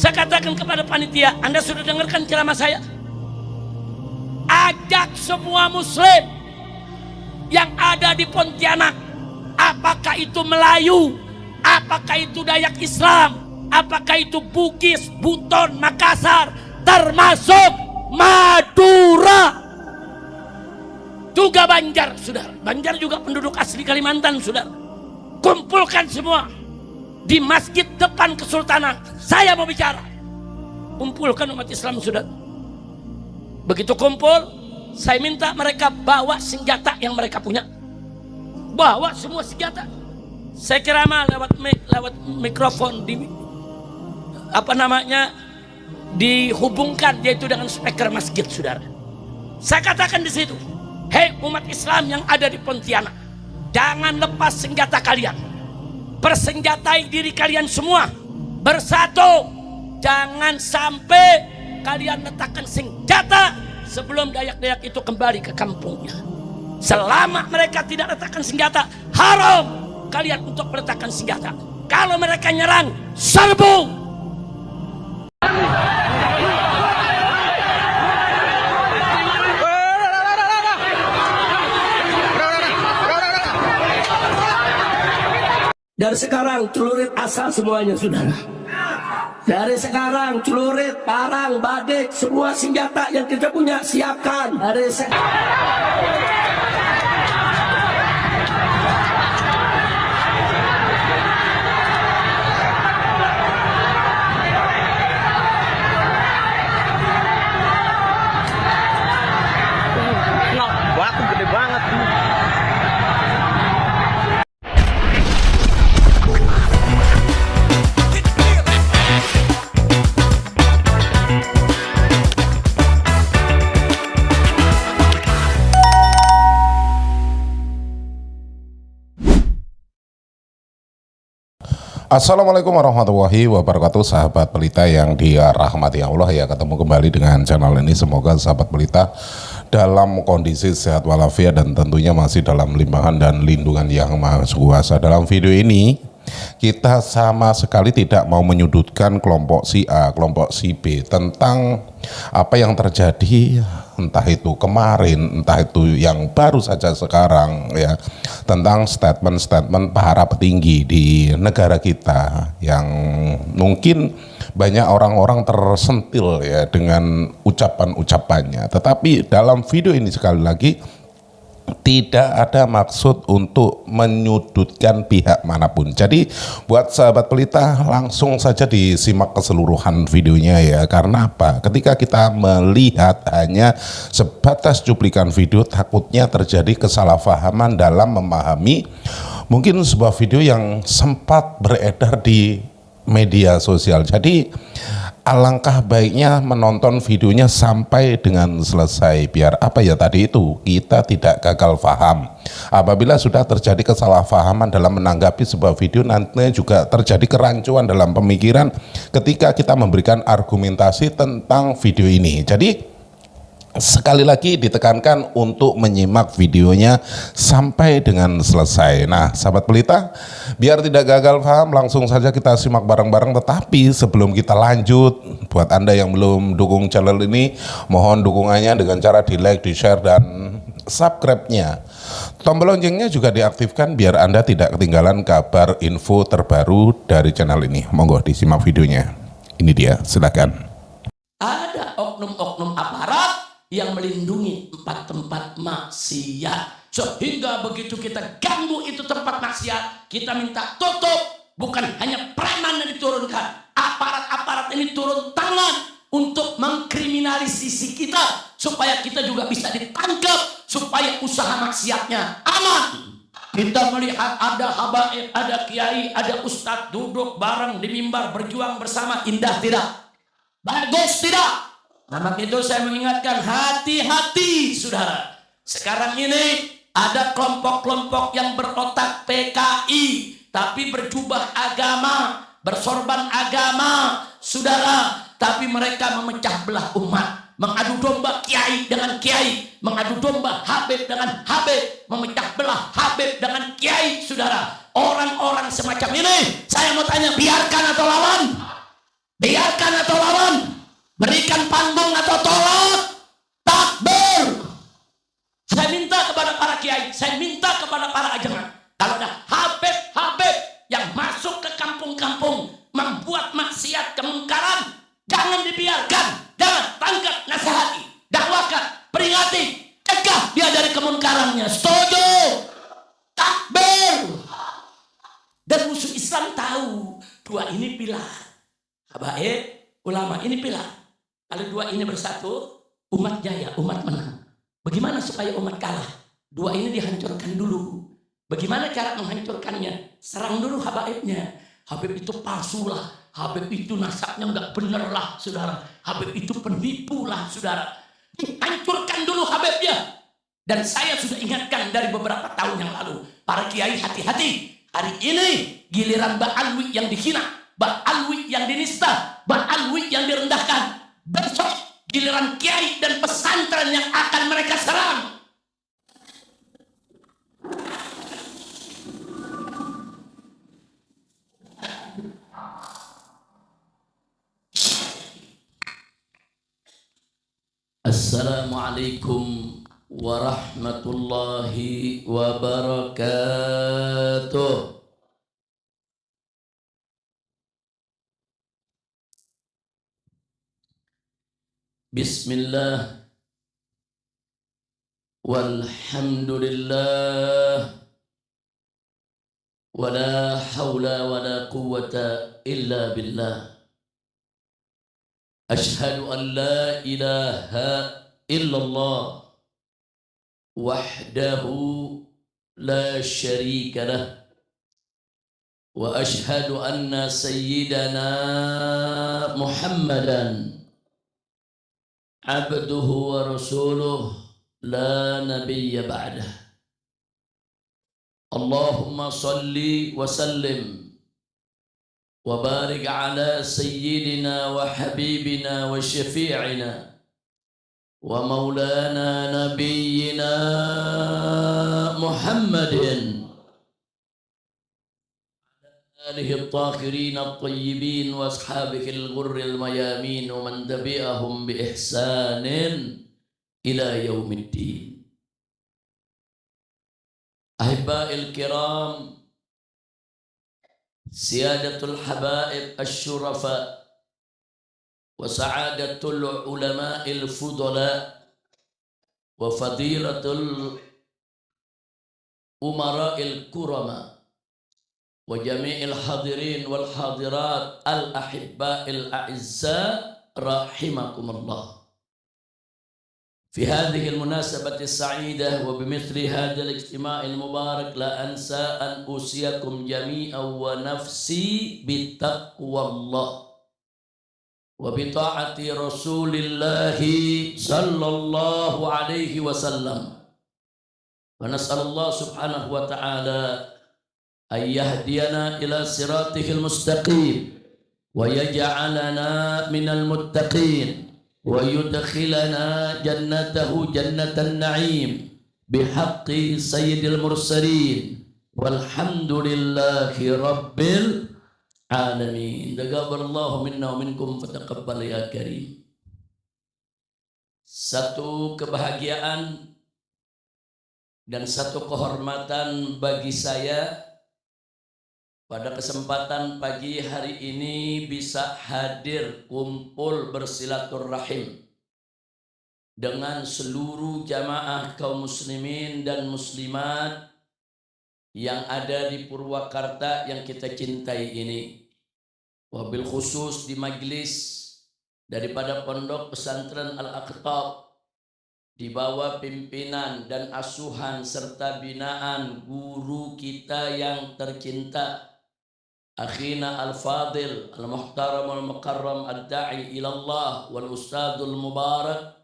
Saya katakan kepada panitia, Anda sudah dengarkan ceramah saya? Ajak semua muslim yang ada di Pontianak, apakah itu Melayu, apakah itu Dayak Islam, apakah itu Bugis, Buton, Makassar, termasuk Madura, juga Banjar, saudara. Banjar juga penduduk asli Kalimantan, saudara. Kumpulkan semua di masjid depan Kesultanan. Saya mau bicara. Kumpulkan umat Islam, saudara. Begitu kumpul, saya minta mereka bawa senjata yang mereka punya. Bawa semua senjata. Saya ceramah lewat mikrofon dihubungkan yaitu dengan speaker masjid, saudara. Saya katakan di situ, hei umat Islam yang ada di Pontianak, jangan lepas senjata kalian. Persenjatai diri kalian semua, bersatu. Jangan sampai kalian letakkan senjata sebelum Dayak-Dayak itu kembali ke kampungnya. Selama mereka tidak letakkan senjata, haram kalian untuk meletakkan senjata. Kalau mereka nyerang, serbu. Dari sekarang celurit asal semuanya, saudara. Dari sekarang celurit, parang, badik, semua senjata yang kita punya siapkan. Dari batu gede banget. Assalamualaikum warahmatullahi wabarakatuh, sahabat pelita yang dirahmati Allah ya. Ketemu kembali dengan channel ini, semoga sahabat pelita dalam kondisi sehat walafiat dan tentunya masih dalam limpahan dan lindungan yang maha kuasa. Dalam video ini kita sama sekali tidak mau menyudutkan kelompok si A, kelompok si B tentang apa yang terjadi, entah itu kemarin, entah itu yang baru saja sekarang ya, tentang statement-statement para petinggi di negara kita yang mungkin banyak orang-orang tersentil ya dengan ucapan-ucapannya. Tetapi dalam video ini sekali lagi tidak ada maksud untuk menyudutkan pihak manapun. Jadi buat sahabat pelita langsung saja disimak keseluruhan videonya ya. Karena apa? Ketika kita melihat hanya sebatas cuplikan video, takutnya terjadi kesalahpahaman dalam memahami mungkin sebuah video yang sempat beredar di media sosial. Jadi alangkah baiknya menonton videonya sampai dengan selesai, biar apa ya tadi itu, kita tidak gagal paham. Apabila sudah terjadi kesalahpahaman dalam menanggapi sebuah video, nantinya juga terjadi kerancuan dalam pemikiran ketika kita memberikan argumentasi tentang video ini. Jadi sekali lagi ditekankan untuk menyimak videonya sampai dengan selesai. Nah sahabat pelita, biar tidak gagal paham, langsung saja kita simak bareng-bareng. Tetapi sebelum kita lanjut, buat Anda yang belum dukung channel ini, mohon dukungannya dengan cara di like, di share, dan subscribe-nya. Tombol loncengnya juga diaktifkan biar Anda tidak ketinggalan kabar info terbaru dari channel ini. Monggo disimak videonya. Ini dia, silakan. Ada oknum-oknum aparat yang melindungi tempat-tempat maksiat, sehingga begitu kita ganggu itu tempat maksiat, kita minta tutup. Bukan hanya preman yang diturunkan, aparat-aparat ini turun tangan untuk mengkriminalisasi kita, supaya kita juga bisa ditangkap, supaya usaha maksiatnya aman. Kita melihat ada habaib, ada kiai, ada ustadz duduk bareng di mimbar berjuang bersama, indah tidak? Bagus tidak? Nah, maka itu saya mengingatkan, hati-hati saudara. Sekarang ini ada kelompok-kelompok yang berotak PKI, tapi berjubah agama, bersorban agama, saudara. Tapi mereka memecah belah umat, mengadu domba kiai dengan kiai, mengadu domba Habib dengan Habib, memecah belah Habib dengan kiai, saudara. Orang-orang semacam ini, saya mau tanya, biarkan atau lawan? Biarkan maksiat, kemungkaran, jangan dibiarkan, jangan tangkap, nasihati, dakwakan, peringati, cegah dia dari kemunkarannya. Setuju? Takbir. Dan musuh Islam tahu dua ini pilar. Habaib, ulama ini pilar. Kalau dua ini bersatu, umat jaya, umat menang. Bagaimana supaya umat kalah? Dua ini dihancurkan dulu. Bagaimana cara menghancurkannya? Serang dulu habaibnya. Habib itu palsu lah. Habib itu nasabnya nggak bener lah, saudara. Habib itu penipu lah, saudara. Hancurkan dulu habibnya. Dan saya sudah ingatkan dari beberapa tahun yang lalu. Para kiai hati-hati. Hari ini giliran Mbak Alwi yang dihina, Mbak Alwi yang dinista, Mbak Alwi yang direndahkan. Besok giliran kiai dan pesantren yang akan mereka serang. Assalamualaikum warahmatullahi wabarakatuh. Bismillah walhamdulillah wala hawla wala quwwata illa billah. Ashhadu an la ilaha illallah wahdahu la syarika lah wa ashhadu anna sayyidana Muhammadan abduhu wa rasuluh la nabiyya ba'dah. Allahumma salli wa sallim wa barik ala sayyidina wa habibina wa syafi'ina wa maulana nabiyyina Muhammadin alihi at-tahirin at-tayyibin wa ashabihi al-ghurri al-mayamin wa man tabi'ahum bi ihsanin ila yaumiddin. Ahibba'il kiram, Siyadatul habaib asy-syurafa wa sa'adatul ulama'il fudala wa fadilatul umara'il kurama wa jami'il hadirin wal hadirat al ahibba'il a'izza rahimakumullah. في هذه المناسبة السعيدة وبمثل هذا الاجتماع المبارك لا أنسى أن أوصيكم جميعا ونفسي بتقوى الله وبطاعة رسول الله صلى الله عليه وسلم. ونسأل الله سبحانه وتعالى أن يهدينا إلى صراطه المستقيم ويجعلنا من المتقين ويدخلنا جنته جنة النعيم بحق سيد المرسلين والحمد لله رب العالمين. تقبل الله منا ومنكم فتقبل يا كريم. Satu kebahagiaan dan satu kehormatan bagi saya pada kesempatan pagi hari ini bisa hadir kumpul bersilaturahim dengan seluruh jamaah kaum muslimin dan muslimat yang ada di Purwakarta yang kita cintai ini. Wabil khusus di majlis daripada Pondok Pesantren Al-Aqtab di bawah pimpinan dan asuhan serta binaan guru kita yang tercinta Akhina Al-Fadil Al-Muhtaram Al-Mukarram Ad-Da'i Ilallah Wal-Ustadul Mubarak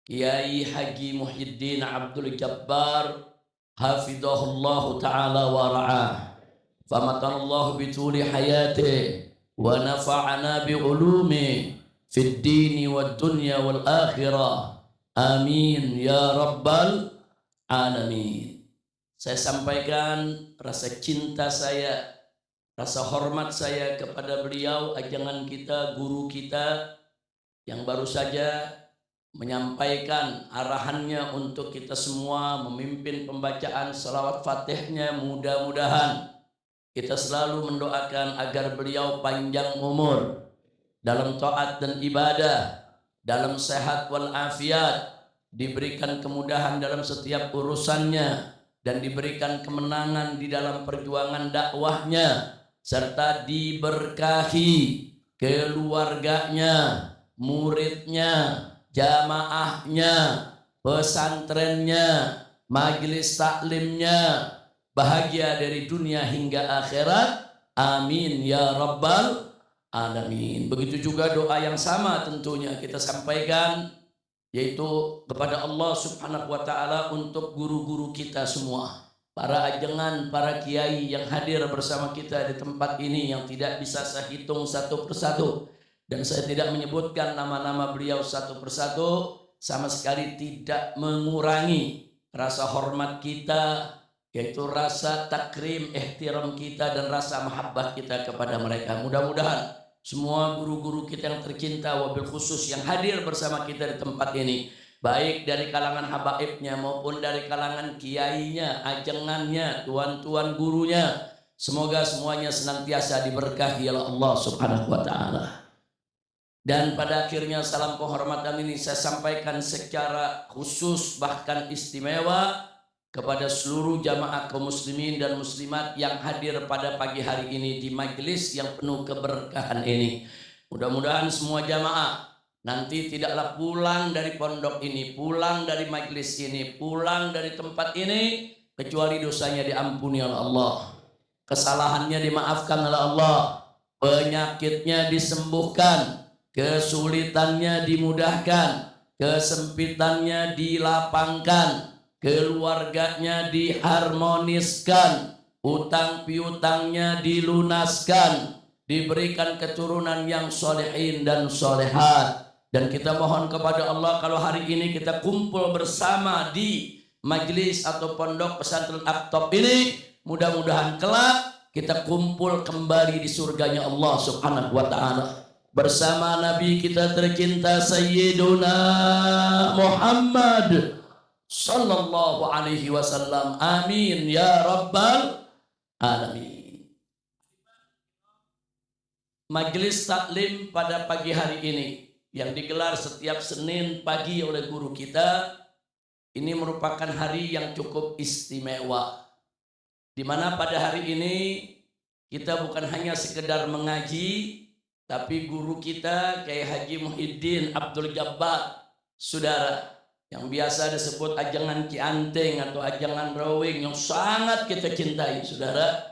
Kiai Haji Muhyiddin Abdul Jabbar Hafidhahullahu Ta'ala wa ra'ah. Famakanallahu bituli hayati wa nafa'ana bi'ulumi fid dini wad dunya wal akhirah. Amin ya rabbal alamin. Saya sampaikan rasa cinta saya, rasa hormat saya kepada beliau, ajangan kita, guru kita yang baru saja menyampaikan arahannya untuk kita semua memimpin pembacaan salawat fatihnya. Mudah-mudahan Kita selalu mendoakan agar beliau panjang umur dalam taat dan ibadah, dalam sehat walafiat, diberikan kemudahan dalam setiap urusannya, dan diberikan kemenangan di dalam perjuangan dakwahnya, serta diberkahi keluarganya, muridnya, jamaahnya, pesantrennya, majelis taklimnya, bahagia dari dunia hingga akhirat. Amin ya rabbal alamin. Begitu juga doa yang sama tentunya kita sampaikan, yaitu kepada Allah subhanahu wa ta'ala untuk guru-guru kita semua, para ajengan, para kiai yang hadir bersama kita di tempat ini, yang tidak bisa saya hitung satu persatu, dan saya tidak menyebutkan nama-nama beliau satu persatu, sama sekali tidak mengurangi rasa hormat kita, yaitu rasa takrim, ihtiram kita, dan rasa mahabbah kita kepada mereka. Mudah-mudahan semua guru-guru kita yang tercinta, wabil khusus yang hadir bersama kita di tempat ini, baik dari kalangan habaibnya maupun dari kalangan kiainya, ajengannya, tuan-tuan gurunya, semoga semuanya senantiasa diberkahi oleh Allah subhanahu wa ta'ala. Dan pada akhirnya salam penghormatan ini saya sampaikan secara khusus bahkan istimewa kepada seluruh jamaah kaum muslimin dan muslimat yang hadir pada pagi hari ini di majelis yang penuh keberkahan ini. Mudah-mudahan semua jamaah nanti tidaklah pulang dari pondok ini, pulang dari majelis ini, pulang dari tempat ini, kecuali dosanya diampuni oleh Allah, kesalahannya dimaafkan oleh Allah, penyakitnya disembuhkan, kesulitannya dimudahkan, kesempitannya dilapangkan, keluarganya diharmoniskan, utang piutangnya dilunaskan, diberikan keturunan yang solehin dan solehat. Dan kita mohon kepada Allah, kalau hari ini kita kumpul bersama di majelis atau pondok pesantren Aqtab ini, mudah-mudahan kelak kita kumpul kembali di surganya Allah subhanahu wa ta'ala bersama Nabi kita tercinta Sayyiduna Muhammad sallallahu alaihi wasallam. Amin ya rabbal alamin. Majelis taklim pada pagi hari ini yang digelar setiap Senin pagi oleh guru kita, ini merupakan hari yang cukup istimewa, di mana pada hari ini kita bukan hanya sekedar mengaji, tapi guru kita Kiai Haji Muhyiddin Abdul Jabbar, saudara, yang biasa disebut ajangan Ki Anteng atau ajangan Rawing, yang sangat kita cintai, saudara,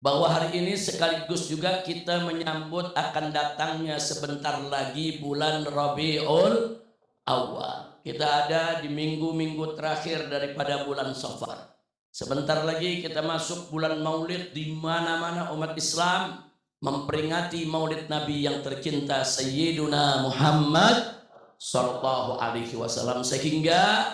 bahwa hari ini sekaligus juga kita menyambut akan datangnya sebentar lagi bulan Rabiul Awal. Kita ada di minggu-minggu terakhir daripada bulan Safar. Sebentar lagi kita masuk bulan Maulid, di mana-mana umat Islam memperingati Maulid Nabi yang tercinta Sayyiduna Muhammad sallallahu alaihi wasallam. Sehingga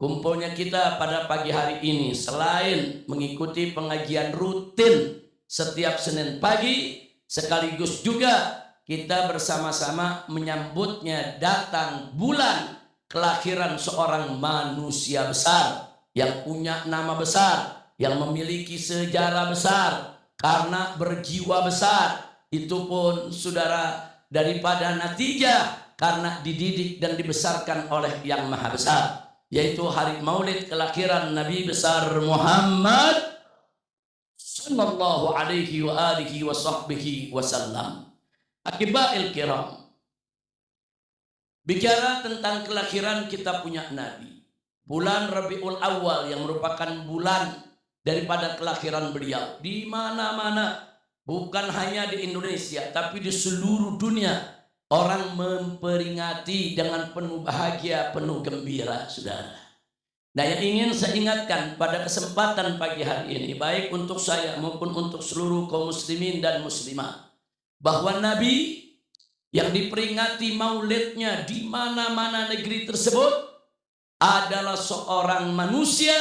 kumpulnya kita pada pagi hari ini, selain mengikuti pengajian rutin setiap Senin pagi, sekaligus juga kita bersama-sama menyambutnya datang bulan kelahiran seorang manusia besar yang punya nama besar, yang memiliki sejarah besar karena berjiwa besar. Itu pun saudara daripada natijah karena dididik dan dibesarkan oleh yang maha besar, yaitu hari Maulid kelahiran Nabi besar Muhammad sallallahu alaihi wa alihi wa sahbihi wasallam. Akibail kiram, bicara tentang kelahiran kita punya Nabi, bulan Rabiul Awal yang merupakan bulan daripada kelahiran beliau, di mana-mana, bukan hanya di Indonesia tapi di seluruh dunia, orang memperingati dengan penuh bahagia, penuh gembira, saudara. Nah, yang ingin saya ingatkan pada kesempatan pagi hari ini, baik untuk saya maupun untuk seluruh kaum muslimin dan muslimah, bahwa Nabi yang diperingati maulidnya di mana-mana negeri tersebut adalah seorang manusia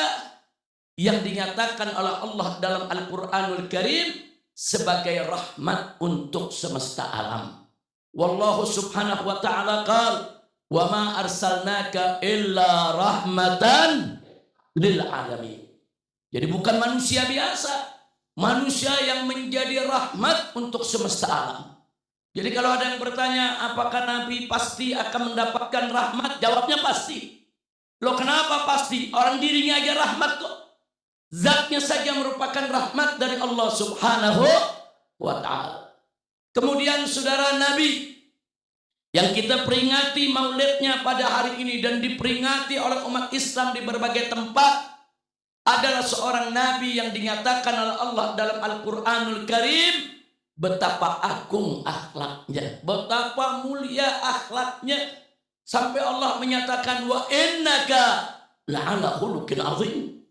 yang dinyatakan oleh Allah dalam Al-Quranul Karim sebagai rahmat untuk semesta alam. Wallahu subhanahu wa ta'ala qala wa ma arsalnaka illa rahmatan lil alamin. Jadi bukan manusia biasa, Manusia yang menjadi rahmat untuk semesta alam. Jadi kalau ada yang bertanya, apakah Nabi pasti akan mendapatkan rahmat? Jawabnya pasti. Loh kenapa pasti? Orang dirinya aja rahmat kok. Zatnya saja merupakan rahmat dari Allah Subhanahu wa ta'ala. Kemudian saudara, Nabi yang kita peringati maulidnya pada hari ini dan diperingati oleh umat Islam di berbagai tempat adalah seorang Nabi yang dinyatakan oleh Allah dalam Al-Quranul Karim betapa agung akhlaknya, betapa mulia akhlaknya, sampai Allah menyatakan wa innaka la'ala khuluqin azim.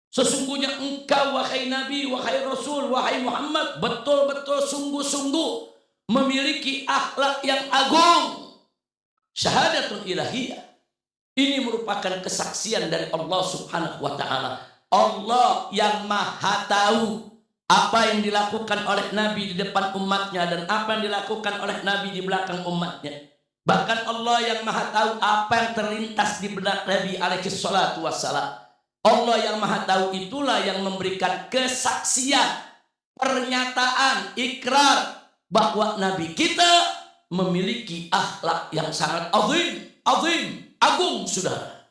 Sesungguhnya engkau wahai Nabi, wahai Rasul, wahai Muhammad, betul-betul sungguh-sungguh memiliki akhlak yang agung. Syahadatun ilahiyah. Ini merupakan kesaksian dari Allah Subhanahu wa ta'ala. Allah yang maha tahu apa yang dilakukan oleh Nabi di depan umatnya dan apa yang dilakukan oleh Nabi di belakang umatnya. Bahkan Allah yang maha tahu apa yang terlintas di benak Nabi alaihi salatu wassalam. Allah yang maha tahu itulah yang memberikan kesaksian, pernyataan, ikrar bahwa Nabi kita memiliki akhlak yang sangat agung, saudara.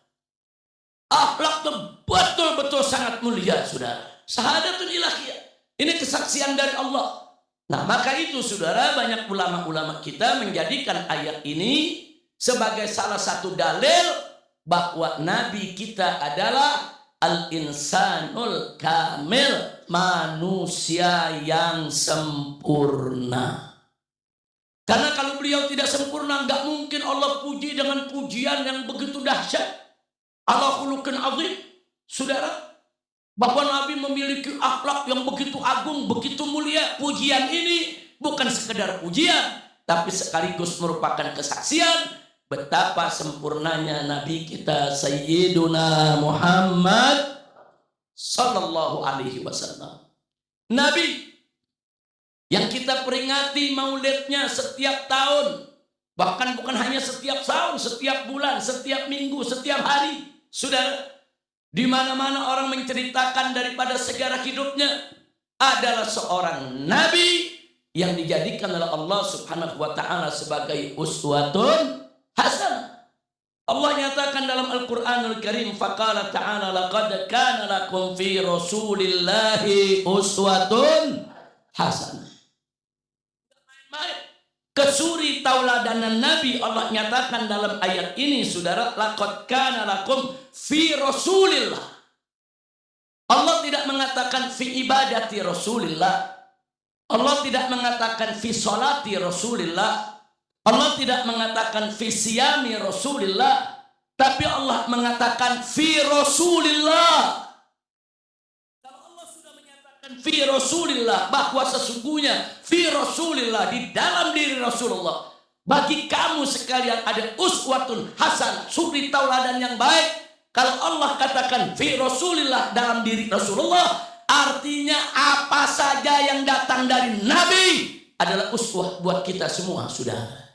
Akhlak betul-betul sangat mulia, saudara. Syahadatun ilahiyah. Ini kesaksian dari Allah. Nah, maka itu saudara, banyak ulama-ulama kita menjadikan ayat ini sebagai salah satu dalil bahwa Nabi kita adalah al-insanul kamil, manusia yang sempurna. Karena kalau beliau tidak sempurna, nggak mungkin Allah puji dengan pujian yang begitu dahsyat. Ala khuluqin azim. Saudara, bahwa Nabi memiliki akhlak yang begitu agung, begitu mulia. Pujian ini bukan sekedar pujian, tapi sekaligus merupakan kesaksian betapa sempurnanya Nabi kita Sayyiduna Muhammad sallallahu alaihi wasallam. Nabi yang kita peringati maulidnya setiap tahun, bahkan bukan hanya setiap tahun, setiap bulan, setiap minggu, setiap hari. Saudara, di mana-mana orang menceritakan daripada sejarah hidupnya adalah seorang nabi yang dijadikan oleh Allah Subhanahu wa taala sebagai uswatun hasanah. Allah nyatakan dalam Al-Qur'anul Karim, faqala ta'ala laqad kana lakum fi Rasulillahi uswatun hasanah. Kesuri tauladanan Nabi Allah nyatakan dalam ayat ini, saudara, laqad kana lakum fi Rasulillah. Allah tidak mengatakan fi ibadati Rasulillah. Allah tidak mengatakan fi salati Rasulillah. Allah tidak mengatakan fi siyami Rasulillah, tapi Allah mengatakan fi Rasulillah. Fi Rasulillah, bahwa sesungguhnya fi Rasulillah, di dalam diri Rasulullah, bagi kamu sekalian ada uswatun hasan, suri tauladan yang baik. Kalau Allah katakan fi Rasulillah, dalam diri Rasulullah, artinya apa saja yang datang dari Nabi adalah uswah buat kita semua, saudara.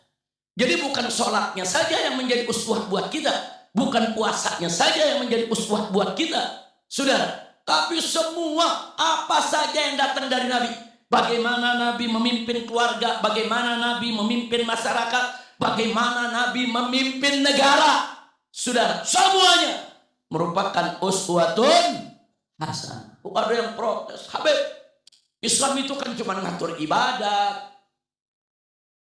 Jadi bukan sholatnya saja yang menjadi uswah buat kita, bukan puasanya saja yang menjadi uswah buat kita, saudara. Tapi semua apa saja yang datang dari Nabi. Bagaimana Nabi memimpin keluarga, bagaimana Nabi memimpin masyarakat, bagaimana Nabi memimpin negara. Saudara, semuanya merupakan uswatun hasanah. Ada yang protes, Habib, Islam itu kan cuma ngatur ibadat.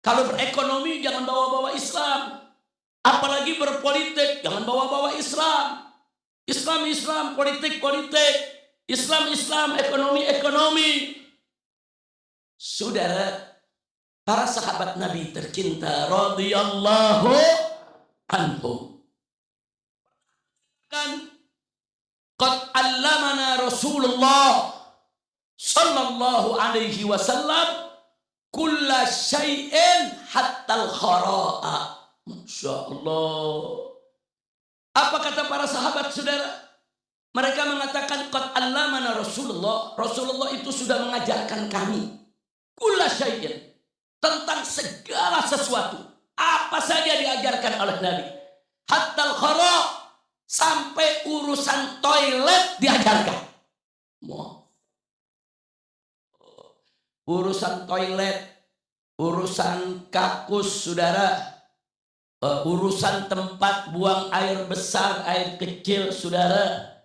Kalau berekonomi jangan bawa-bawa Islam. Apalagi berpolitik, jangan bawa-bawa Islam. Islam, politik. Islam, ekonomi. Saudara, para sahabat Nabi tercinta radhiyallahu anhum kan qad allamana Rasulullah sallallahu alaihi wasallam kulla syai'in hatta al-khara'a. Masya Allah. Apa kata para sahabat, saudara? Mereka mengatakan qad allamana Rasulullah. Rasulullah itu sudah mengajarkan kami kulla syai'in, tentang segala sesuatu. Apa saja diajarkan oleh Nabi. Hatta al-khara', sampai urusan toilet diajarkan. urusan toilet, urusan kakus, saudara, urusan tempat buang air besar, air kecil, saudara.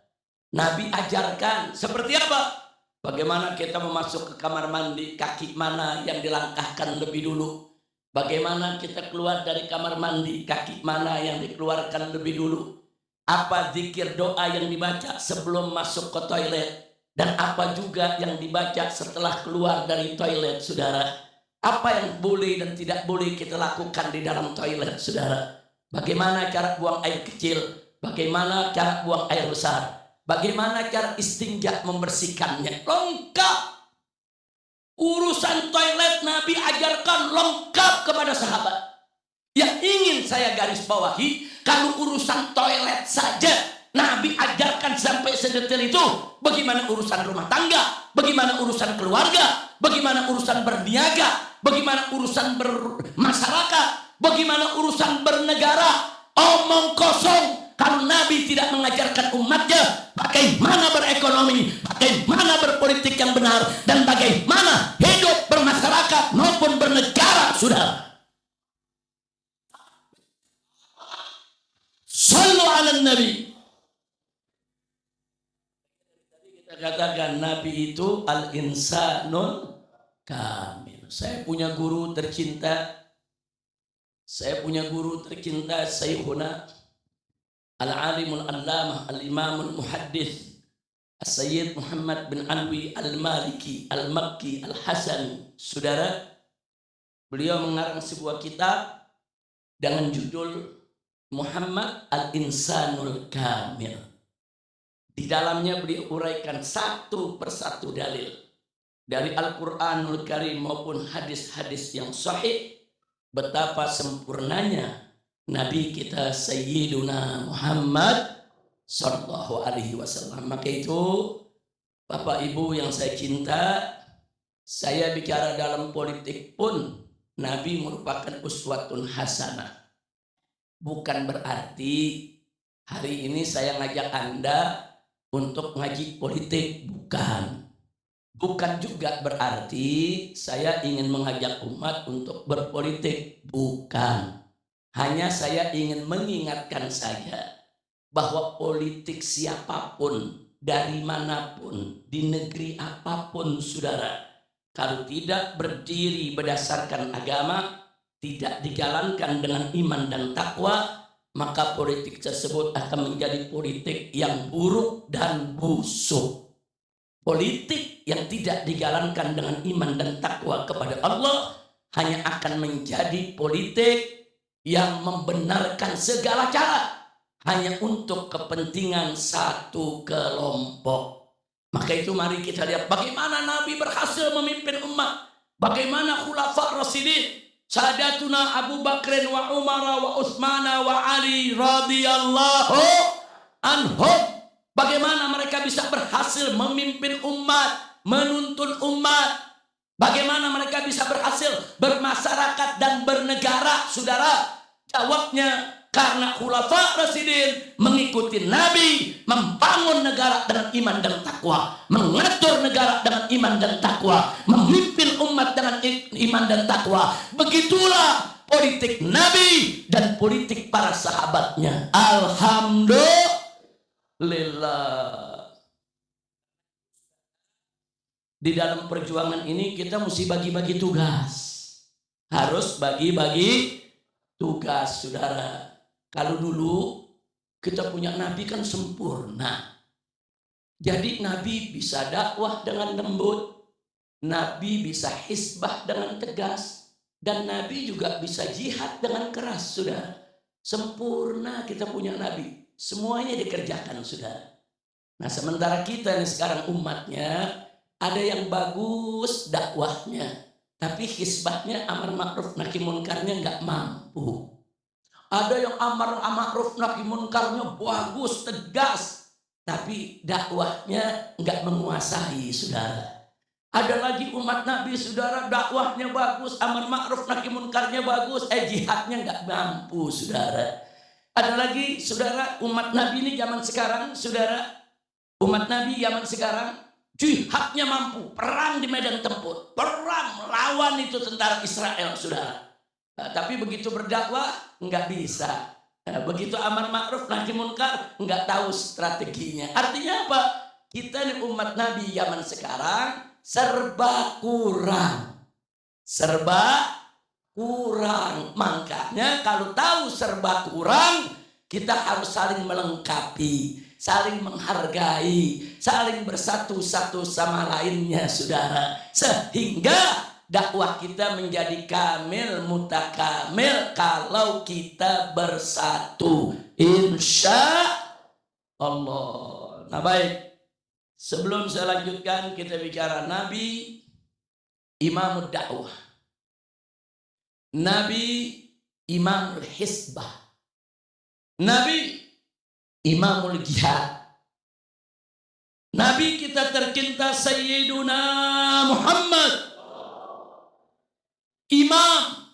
Nabi ajarkan seperti apa? Bagaimana kita memasuk ke kamar mandi, kaki mana yang dilangkahkan lebih dulu? Bagaimana kita keluar dari kamar mandi, kaki mana yang dikeluarkan lebih dulu? Apa zikir doa yang dibaca sebelum masuk ke toilet? Dan apa juga yang dibaca setelah keluar dari toilet, saudara? Apa yang boleh dan tidak boleh kita lakukan di dalam toilet, saudara? Bagaimana cara buang air kecil? Bagaimana cara buang air besar? Bagaimana cara istinja membersihkannya? Lengkap. Urusan toilet Nabi ajarkan lengkap kepada sahabat. Yang ingin saya garis bawahi, kalau urusan toilet saja Nabi ajarkan sampai sedetail itu. Bagaimana urusan rumah tangga? Bagaimana urusan keluarga? Bagaimana urusan berniaga? Bagaimana urusan bermasyarakat? Bagaimana urusan bernegara? Omong kosong. Kalau Nabi tidak mengajarkan umatnya bagaimana berekonomi, bagaimana berpolitik yang benar, dan bagaimana hidup bermasyarakat maupun bernegara, saudara. Sallu ala Nabi. Kita katakan Nabi itu al-insanul kamil. Saya punya guru tercinta. Sayyiduna Al-Alimul Allamah Al-Imamul Muhaddis As-Sayyid Muhammad bin Alwi Al-Maliki Al-Makki Al-Hasan. Saudara, beliau mengarang sebuah kitab dengan judul Muhammad Al-Insanul Kamil. Di dalamnya beliau uraikan satu persatu dalil dari Al-Quranul Karim maupun hadis-hadis yang sahih, betapa sempurnanya Nabi kita Sayyiduna Muhammad Sallallahu Alaihi Wasallam. Maka itu Bapak Ibu yang saya cinta, saya bicara dalam politik pun Nabi merupakan uswatun hasanah. Bukan berarti hari ini saya ngajak Anda untuk ngaji politik, bukan. Bukan juga berarti saya ingin mengajak umat untuk berpolitik, bukan. Hanya saya ingin mengingatkan saja bahwa politik siapapun, dari manapun, di negeri apapun, saudara, kalau tidak berdiri berdasarkan agama, tidak dijalankan dengan iman dan takwa, maka politik tersebut akan menjadi politik yang buruk dan busuk. Politik yang tidak dijalankan dengan iman dan takwa kepada Allah hanya akan menjadi politik yang membenarkan segala cara hanya untuk kepentingan satu kelompok. Maka itu mari kita lihat bagaimana Nabi berhasil memimpin umat. Bagaimana khulafa rasyidin, Sadatuna Abu Bakrin wa Umar wa Utsman wa Ali radhiyallahu anhum. Bagaimana mereka bisa berhasil memimpin umat, menuntun umat. Bagaimana mereka bisa berhasil bermasyarakat dan bernegara, saudara? Jawabnya karena khulafa rasyidin mengikuti Nabi, membangun negara dengan iman dan takwa, mengatur negara dengan iman dan takwa, memimpin umat dengan iman dan takwa. Begitulah politik Nabi dan politik para sahabatnya. Alhamdulillah. Di dalam perjuangan ini kita mesti bagi-bagi tugas. Harus bagi-bagi tugas, saudara. Kalau dulu kita punya Nabi kan sempurna. Jadi Nabi bisa dakwah dengan lembut. Nabi bisa hisbah dengan tegas. Dan Nabi juga bisa jihad dengan keras, saudara. Sempurna kita punya Nabi. Semuanya dikerjakan, saudara. Nah sementara kita nih sekarang umatnya, ada yang bagus dakwahnya, tapi hisbahnya amar ma'ruf nahi munkarnya nggak mampu. Ada yang amar ma'ruf nahi munkarnya bagus, tegas, tapi dakwahnya nggak menguasai, saudara. Ada lagi umat Nabi, saudara, dakwahnya bagus, amar ma'ruf nahi munkarnya bagus, jihadnya nggak mampu, saudara. Ada lagi, saudara, umat Nabi ini zaman sekarang, saudara, umat Nabi zaman sekarang Jihadnya mampu, perang di medan tempur, perang melawan itu tentara Israel, saudara. Tapi begitu berdakwah nggak bisa. Begitu amar ma'ruf nahi munkar nggak tahu strateginya. Artinya apa? Kita nih umat Nabi zaman sekarang serba kurang. Serba kurang. Makanya kalau tahu serba kurang, kita harus saling melengkapi, saling menghargai, saling bersatu satu sama lainnya, saudara. Sehingga dakwah kita menjadi kamil mutakamil kalau kita bersatu, insya Allah. Nah baik, sebelum saya lanjutkan, kita bicara Nabi Imamud Dakwah, Nabi Imamul Hisbah, Nabi Imamul Jihad, Nabi kita tercinta Sayyiduna Muhammad, imam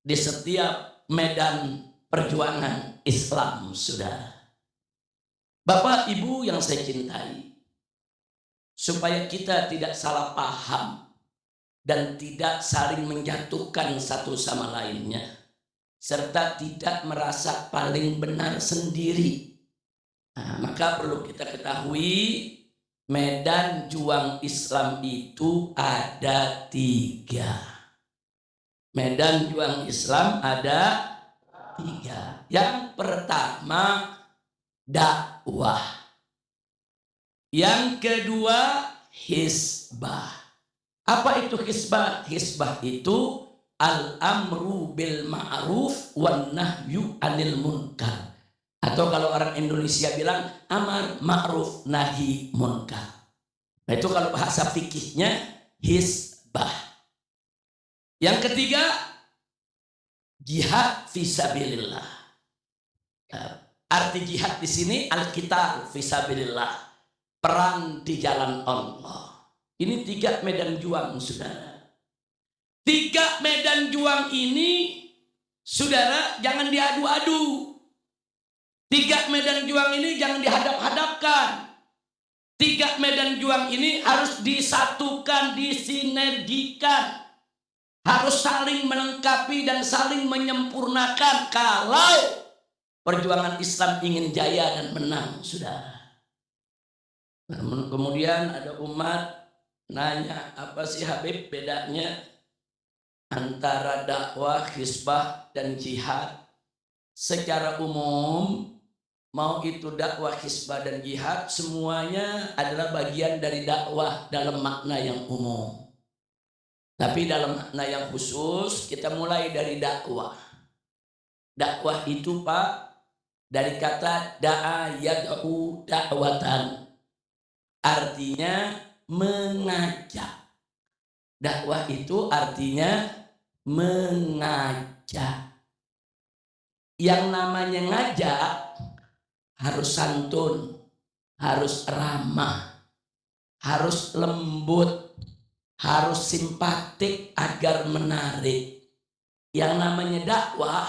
di setiap medan perjuangan Islam, saudara. Bapak Ibu yang saya cintai, supaya kita tidak salah paham dan tidak saling menjatuhkan satu sama lainnya, serta tidak merasa paling benar sendiri. Nah, maka perlu kita ketahui medan juang Islam itu ada 3. Medan juang Islam ada 3. Yang pertama dakwah. Yang kedua hisbah. Apa itu hisbah? Hisbah itu al-amru bil ma'ruf wan nahyu anil munkar. Atau kalau orang Indonesia bilang amar ma'ruf nahi munkar. Nah itu kalau bahasa fikihnya hisbah. Yang ketiga jihad fisabilillah. Arti jihad di sini al-qital fisabilillah, perang di jalan Allah. Ini 3 medan juang, saudara. 3 medan juang ini, saudara, jangan diadu-adu. 3 medan juang ini jangan dihadap-hadapkan. 3 medan juang ini harus disatukan, disinergikan. Harus saling melengkapi dan saling menyempurnakan kalau perjuangan Islam ingin jaya dan menang, saudara. Kemudian ada umat nanya, apa sih Habib bedanya antara dakwah, hisbah, dan jihad? Secara umum, mau itu dakwah, hisbah, dan jihad, semuanya adalah bagian dari dakwah dalam makna yang umum. Tapi dalam makna yang khusus, kita mulai dari dakwah. Dakwah itu, Pak, dari kata da'a yad'u da'watan. Artinya mengajak. Dakwah itu artinya mengajak. Yang namanya ngajak harus santun, harus ramah, harus lembut, harus simpatik agar menarik. Yang namanya dakwah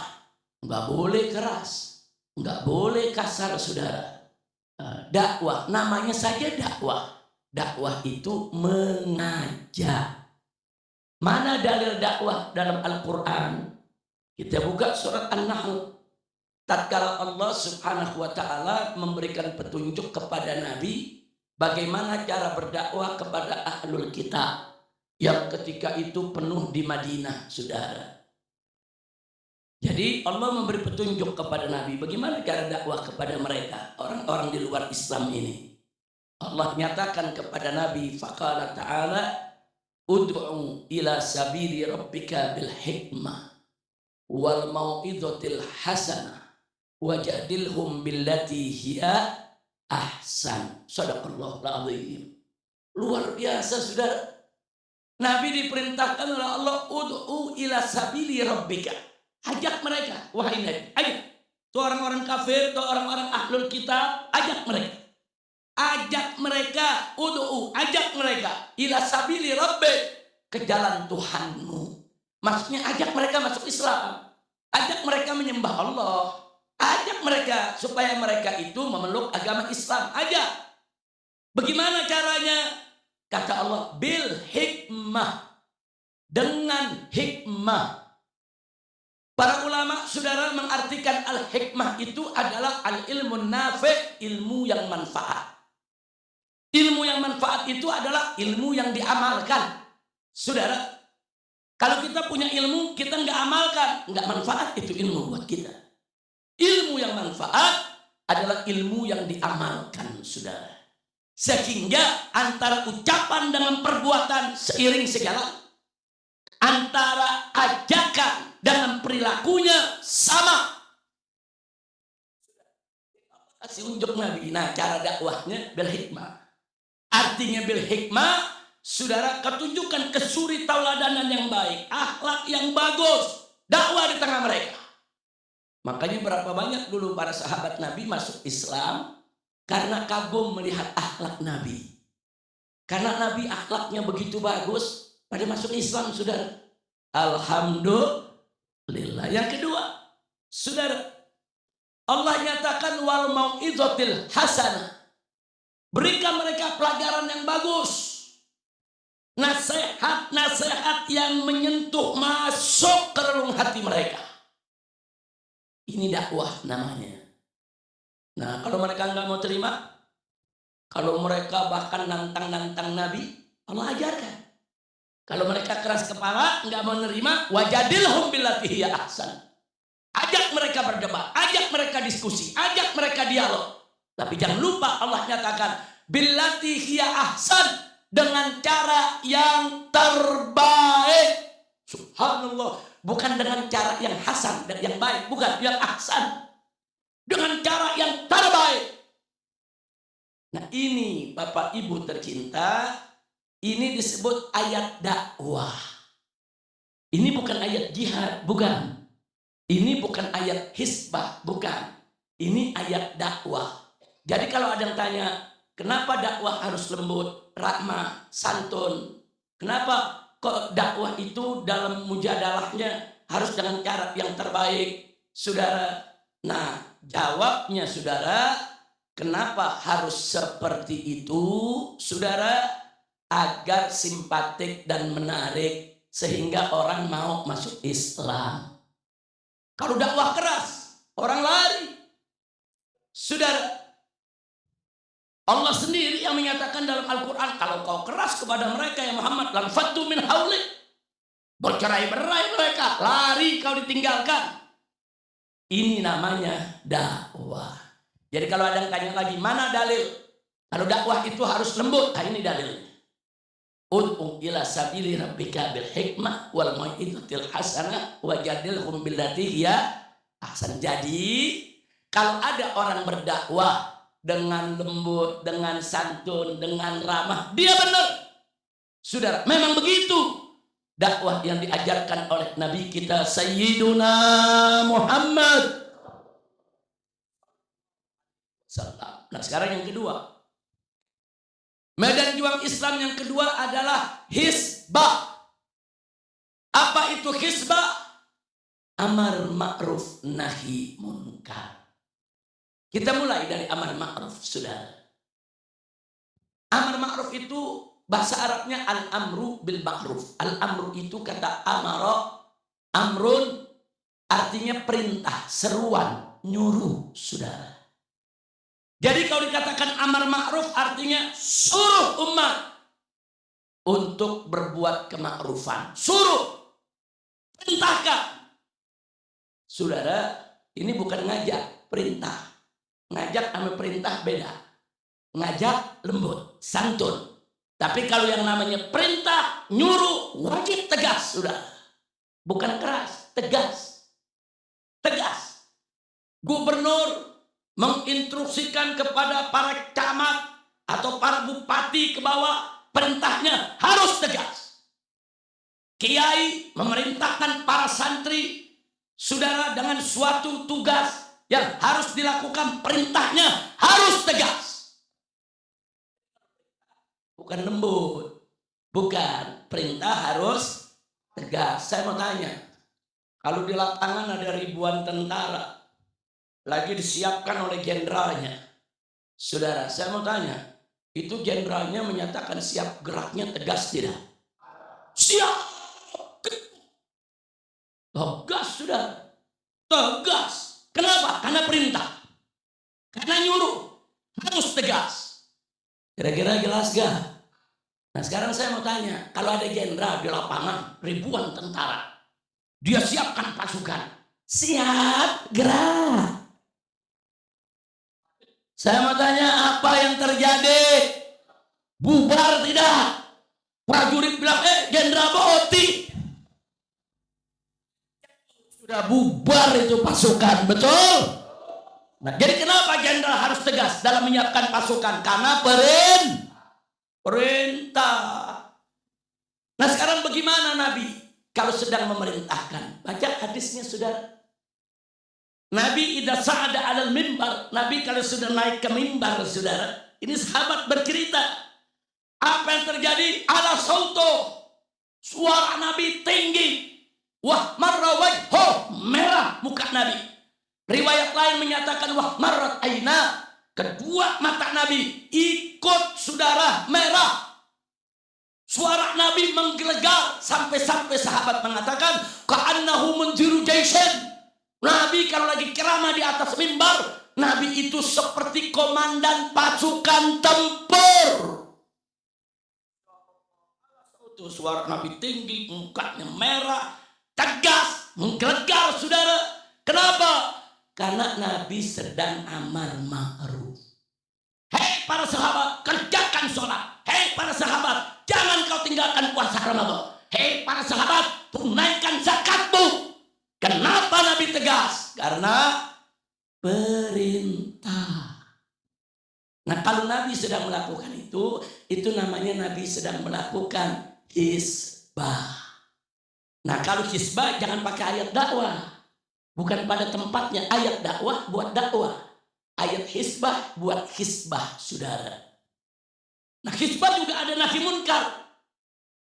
nggak boleh keras, nggak boleh kasar, saudara. Dakwah namanya saja dakwah. Dakwah itu mengajak. Mana dalil dakwah dalam Al-Quran? Kita buka surat An-Nahl. Tatkala Allah Subhanahu wa ta'ala memberikan petunjuk kepada Nabi bagaimana cara berdakwah kepada ahlul kitab yang ketika itu penuh di Madinah, saudara. Jadi Allah memberi petunjuk kepada Nabi bagaimana cara dakwah kepada mereka, orang-orang di luar Islam ini. Allah nyatakan kepada Nabi, faqala ta'ala ud'u ila sabili rabbika bil hikmah wal mau'izatil hasanah wajadilhum billati hiya ahsan. Shadaqallahul azim. Luar biasa, saudara. Nabi diperintahkan oleh Allah, ud'u ila sabili rabbika. Ajak mereka, wahai Nabi, ajak. Itu orang-orang kafir, itu orang-orang ahlul kitab, ajak mereka. Ajak mereka, ud'u, ajak mereka ila sabili rabbik, ke jalan Tuhanmu. Maksudnya ajak mereka masuk Islam. Ajak mereka menyembah Allah. Ajak mereka supaya mereka itu memeluk agama Islam. Ajak. Bagaimana caranya? Kata Allah, bil hikmah. Dengan hikmah. Para ulama, saudara, mengartikan al-hikmah itu adalah al-ilmu nafi', ilmu yang manfaat. Ilmu yang manfaat itu adalah ilmu yang diamalkan. Saudara, kalau kita punya ilmu, kita nggak amalkan, nggak manfaat itu ilmu buat kita. Ilmu yang manfaat adalah ilmu yang diamalkan, saudara. Sehingga antara ucapan dengan perbuatan seiring sejalan. Antara ajakan dengan perilakunya sama. Kasih unjuk Nabi. Nah, cara dakwahnya bil hikmah. Artinya bil hikmah, saudara, ketunjukan kesuri tauladanan yang baik, akhlak yang bagus, dakwah di tengah mereka. Makanya berapa banyak dulu para sahabat Nabi masuk Islam karena kagum melihat akhlak Nabi. Karena Nabi akhlaknya begitu bagus, pada masuk Islam, saudara. Alhamdulillah. Yang kedua, saudara, Allah nyatakan wal mau'izatil hasanah. Berikan mereka pelajaran yang bagus. Nasihat-nasihat yang menyentuh, masuk ke relung hati mereka. Ini dakwah namanya. Nah, kalau mereka nggak mau terima, kalau mereka bahkan nantang-nantang Nabi, Allah ajarkan. Kalau mereka keras kepala, nggak mau nerima, wajadilhum billati hiya ahsan. Ajak mereka berdebat, ajak mereka diskusi, ajak mereka dialog. Tapi jangan lupa Allah nyatakan billati hiya ahsan, dengan cara yang terbaik. Subhanallah, bukan dengan cara yang hasan dan yang baik, bukan, yang ahsan. Dengan cara yang terbaik. Nah, ini Bapak Ibu tercinta, ini disebut ayat dakwah. Ini bukan ayat jihad, bukan. Ini bukan ayat hisbah, bukan. Ini ayat dakwah. Jadi kalau ada yang tanya, kenapa dakwah harus lembut, rahmah, santun? Kenapa kok dakwah itu dalam mujadalahnya harus dengan cara yang terbaik, saudara? Nah, jawabnya, saudara, kenapa harus seperti itu, saudara? Agar simpatik dan menarik sehingga orang mau masuk Islam. Kalau dakwah keras, orang lari. Saudara, Allah sendiri yang menyatakan dalam Al-Quran, kalau kau keras kepada mereka ya Muhammad, lan fattu min haulik, bercerai-berai mereka, lari kau ditinggalkan. Ini namanya dakwah. Jadi kalau ada yang tanya lagi, mana dalil? Kalau dakwah itu harus lembut, nah ini dalilnya. Ud'u ila sabili rabbika bil hikmah wal mau'izatil hasanah wajadilhum billati hiya ahsan. Jadi kalau ada orang berdakwah dengan lembut, dengan santun, dengan ramah, dia benar. Saudara, memang begitu dakwah yang diajarkan oleh Nabi kita Sayyiduna Muhammad. Nah, sekarang yang kedua, medan juang Islam yang kedua adalah hisbah. Apa itu hisbah? Amar ma'ruf nahi munkar. Kita mulai dari amar ma'ruf, saudara. Amar ma'ruf itu bahasa Arabnya al-amru bil ma'ruf. Al-amru itu kata amara, amrun, artinya perintah, seruan, nyuruh, saudara. Jadi kalau dikatakan amar ma'ruf artinya suruh umat untuk berbuat kemakrufan. Suruh, perintahkan. Saudara, ini bukan ngajak, perintah. Ngajak sama perintah beda. Ngajak lembut, santun. Tapi kalau yang namanya perintah, nyuruh, wajib tegas, saudara. Bukan keras, tegas. Tegas. Gubernur menginstruksikan kepada para camat atau para bupati ke bawah, perintahnya harus tegas. Kiai memerintahkan para santri, saudara, dengan suatu tugas yang harus dilakukan, perintahnya harus tegas. Bukan lembut, bukan, perintah harus tegas. Saya mau tanya, kalau di lapangan ada ribuan tentara lagi disiapkan oleh jenderalnya, saudara, saya mau tanya, Itu jenderalnya menyatakan siap, geraknya tegas tidak? Siap. Tegas sudah. Tegas. Kenapa? Karena perintah. Karena nyuruh. Harus tegas. Kira-kira jelas gak? Nah sekarang saya mau tanya, kalau ada jenderal di lapangan, ribuan tentara, dia siapkan pasukan, siap, gerak. Saya mau tanya, apa yang terjadi? Bubar tidak? Prajurit bilang, jenderal Boti. Sudah bubar itu pasukan, betul? Nah, jadi kenapa jenderal harus tegas dalam menyiapkan pasukan? Karena perintah. Nah sekarang bagaimana Nabi kalau sedang memerintahkan? Baca hadisnya saudara. Nabi idza sa'ada 'alal mimbar, Nabi kalau sudah naik ke mimbar saudara, ini sahabat bercerita. Apa yang terjadi? Ala sauto. Suara Nabi tinggi. Wah marra wajho, merah muka Nabi. Riwayat lain menyatakan wah marrat aina, kedua mata Nabi ikut saudara merah. Suara Nabi menggelegar sampai-sampai sahabat mengatakan ka'annahu munziru jaisyan. Nabi kalau lagi ceramah di atas mimbar, Nabi itu seperti komandan pasukan tempur. Itu suara Nabi tinggi, mukanya merah, tegas, menggelegar saudara. Kenapa? Karena Nabi sedang amar ma'ruf. Hei para sahabat, kerjakan sholat. Hei para sahabat, jangan kau tinggalkan puasa Ramadan. Hei para sahabat, tunaikan zakatmu. Kenapa Nabi tegas? Karena perintah. Nah kalau Nabi sedang melakukan itu namanya Nabi sedang melakukan hisbah. Nah kalau hisbah jangan pakai ayat dakwah. Bukan pada tempatnya, ayat dakwah buat dakwah. Ayat hisbah buat hisbah saudara. Nah hisbah juga ada nahi munkar.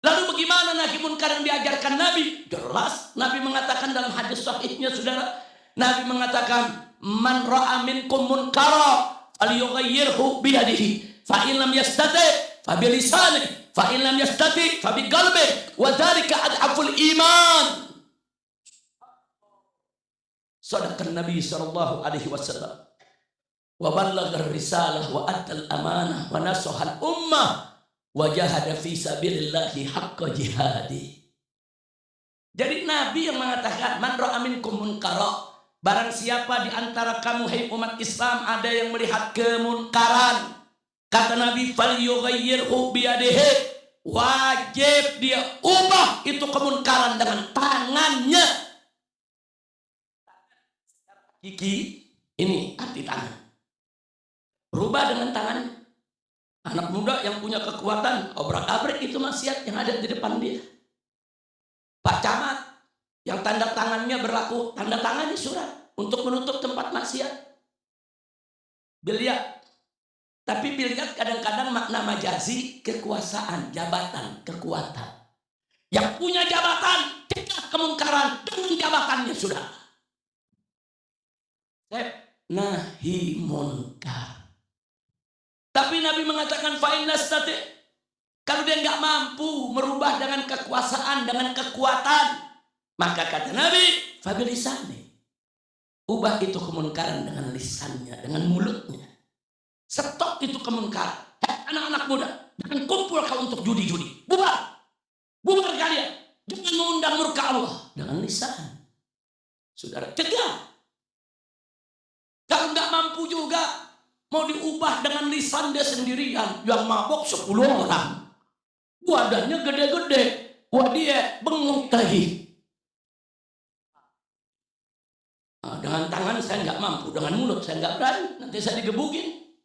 Lalu bagaimana nahi munkar yang diajarkan Nabi? Jelas Nabi mengatakan dalam hadis sahihnya saudara. Nabi mengatakan man ra'a minkum munkara falyughayyirhu biyadihi fa in lam yastati fa bi lisanihi fa in lam yastati fa bi qalbihi wa dzalika adhaful iman. Sadaqan Nabi sallallahu alaihi wasallam wa ballagha risalah wa addal amanah wa nasaha al ummah wa jahada fi sabilillahi haqqa jihadi. Jadi Nabi yang mengatakan man ra'a minkum munkara, barang siapa di antara kamu hai umat Islam ada yang melihat kemunkaran, kata Nabi falyughayyirhu biyadihi, wajib dia ubah itu kemunkaran dengan tangannya. Kiki, ini arti tangan. Berubah dengan tangan. Anak muda yang punya kekuatan, obrak-abrik itu maksiat yang ada di depan dia. Pak Camat, yang tanda tangannya berlaku, tanda tangannya surat untuk menutup tempat maksiat. Biliat. Tapi biliat kadang-kadang makna majazi, kekuasaan, jabatan, kekuatan. Yang punya jabatan, cegah kemungkaran dengan jabatannya sudah. Nahi munkar. Tapi Nabi mengatakan fa'in nastati, kalau dia nggak mampu merubah dengan kekuasaan, dengan kekuatan, maka kata Nabi fabilisani, ubah itu kemunkaran dengan lisannya, dengan mulutnya. Stop itu kemunkaran. Anak-anak muda, jangan kumpul kau untuk judi-judi. Bubar kalian. Jangan mengundang murka Allah dengan lisan. Saudara, cegah. Kalau nggak mampu juga, mau diubah dengan lisan dia sendirian. Yang mabok 10 orang. Wadahnya gede-gede. Wah dia bengong lagi. Nah, dengan tangan saya nggak mampu. Dengan mulut saya nggak berani. Nanti saya digebukin.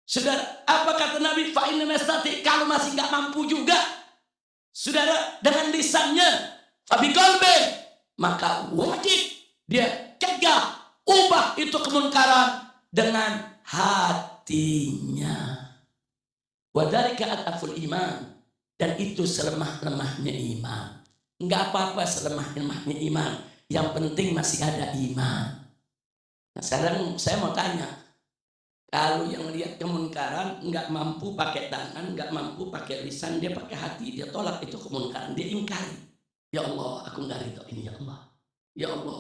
Saudara, apa kata Nabi? Fa'in nastati, kalau masih nggak mampu juga. Saudara, dengan lisannya. Fabi qalbi, maka wajib dia cegah. Ubah itu kemunkaran dengan hatinya. Wadzalika ataful iman, dan itu selemah-lemahnya iman. Enggak apa-apa selemah-lemahnya iman, yang penting masih ada iman. Nah, sekarang saya mau tanya, Kalau yang lihat kemunkaran nggak mampu pakai tangan, nggak mampu pakai lisan, dia pakai hati, dia tolak itu kemunkaran, dia ingkari. Ya Allah, aku nggak ridho ini ya Allah. Ya Allah,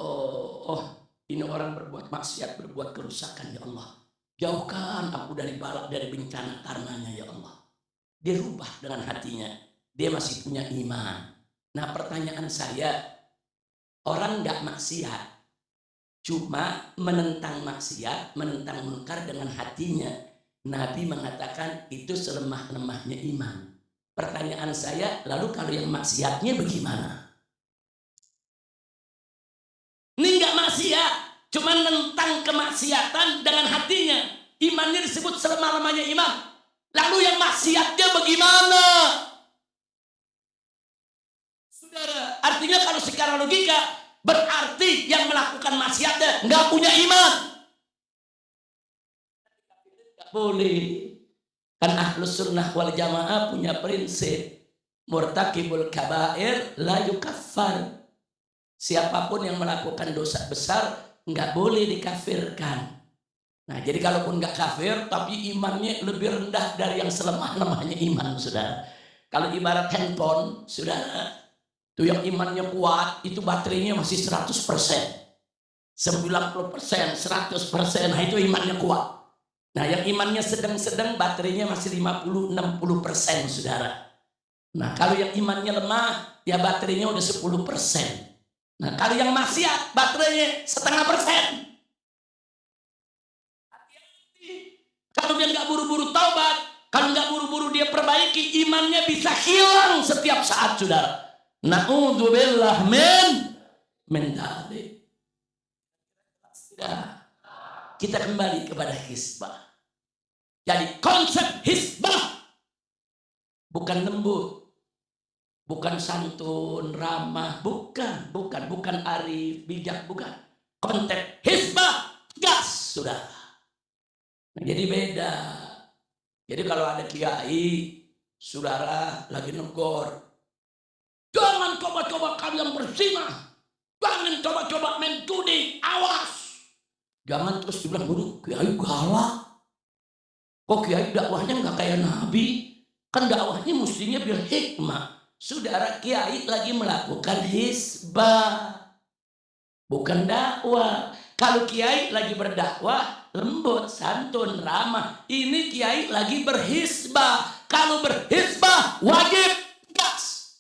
oh ini orang berbuat maksiat, berbuat kerusakan ya Allah. Jauhkan aku dari balak, dari bencana karenanya ya Allah. Dia rubah dengan hatinya, dia masih punya iman. Nah pertanyaan saya, orang nggak maksiat, cuma menentang maksiat, menentang munkar dengan hatinya. Nabi mengatakan itu selemah-lemahnya iman. Pertanyaan saya, lalu kalau yang maksiatnya bagaimana? Ini nggak maksiat, cuma menentang kemaksiatan dengan hatinya. Imannya disebut selemah-lemahnya iman. Lalu yang maksiatnya bagaimana? Saudara, artinya kalau secara logika, berarti yang melakukan maksiatnya nggak punya iman. Nggak boleh. Kan Ahlus Sunnah wal Jamaah punya prinsip murtakibul kabair la yukaffar. Siapapun yang melakukan dosa besar nggak boleh dikafirkan. Nah jadi kalaupun nggak kafir tapi imannya lebih rendah dari yang selemah-lemahnya iman, saudara. Kalau ibarat handphone, saudara, itu yang imannya kuat, itu baterainya masih 100%, 90%, 100%, nah itu imannya kuat. Nah yang imannya sedang-sedang, baterainya masih 50-60%, saudara. Nah kalau yang imannya lemah, ya baterainya udah 10%. Nah kalau yang maksiat, baterainya 0,5%. Hati-hati. Kalau dia nggak buru-buru taubat, kalau nggak buru-buru dia perbaiki, imannya bisa hilang setiap saat, saudara. Na'udzubillah min dzalik. Kita kembali kepada hizbah. Jadi konsep hizbah bukan lembut, bukan santun, ramah, bukan arif, bijak, bukan. Konsep hizbah gas, sudah. Nah, jadi beda. Jadi kalau ada kiai, saudara lagi negor, jangan coba-coba kalian berzinah. Jangan coba-coba main judi. Awas. Jangan terus dibilang, "Waduh, kiai galak. Kok kiai dakwahnya nggak kayak Nabi? Kan dakwahnya mestinya biar hikmah." Saudara, kiai lagi melakukan hizbah, bukan dakwah. Kalau kiai lagi berdakwah, lembut, santun, ramah. Ini kiai lagi berhizbah. Kalau berhizbah, wajib gas.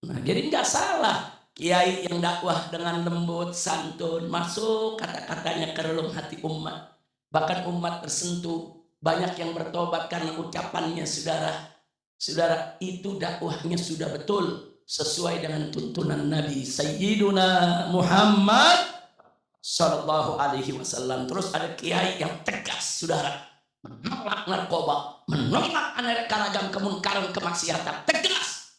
Nah, jadi nggak salah kiai yang dakwah dengan lembut, santun, masuk kata-katanya ke relung hati umat. Bahkan umat tersentuh, banyak yang bertobat karena ucapannya, saudara. Saudara, itu dakwahnya sudah betul sesuai dengan tuntunan Nabi Sayyiduna Muhammad Sallallahu Alaihi Wasallam. Terus ada kiai yang tegas, saudara, menolak narkoba, menolak aneka ragam kemunkaran, kemaksiatan, tegas.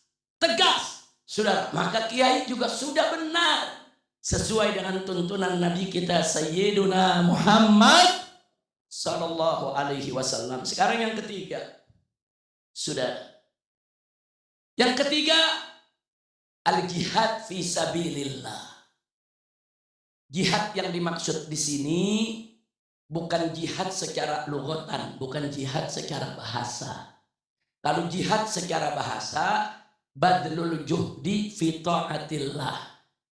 Saudara, maka kiai juga sudah benar sesuai dengan tuntunan Nabi kita Sayyiduna Muhammad Sallallahu Alaihi Wasallam. Sekarang yang ketiga, saudara. Yang ketiga, al-jihad fi sabilillah. Jihad yang dimaksud di sini bukan jihad secara lughatan, bukan jihad secara bahasa. Kalau jihad secara bahasa, badlul juhdi fi ta'atillah,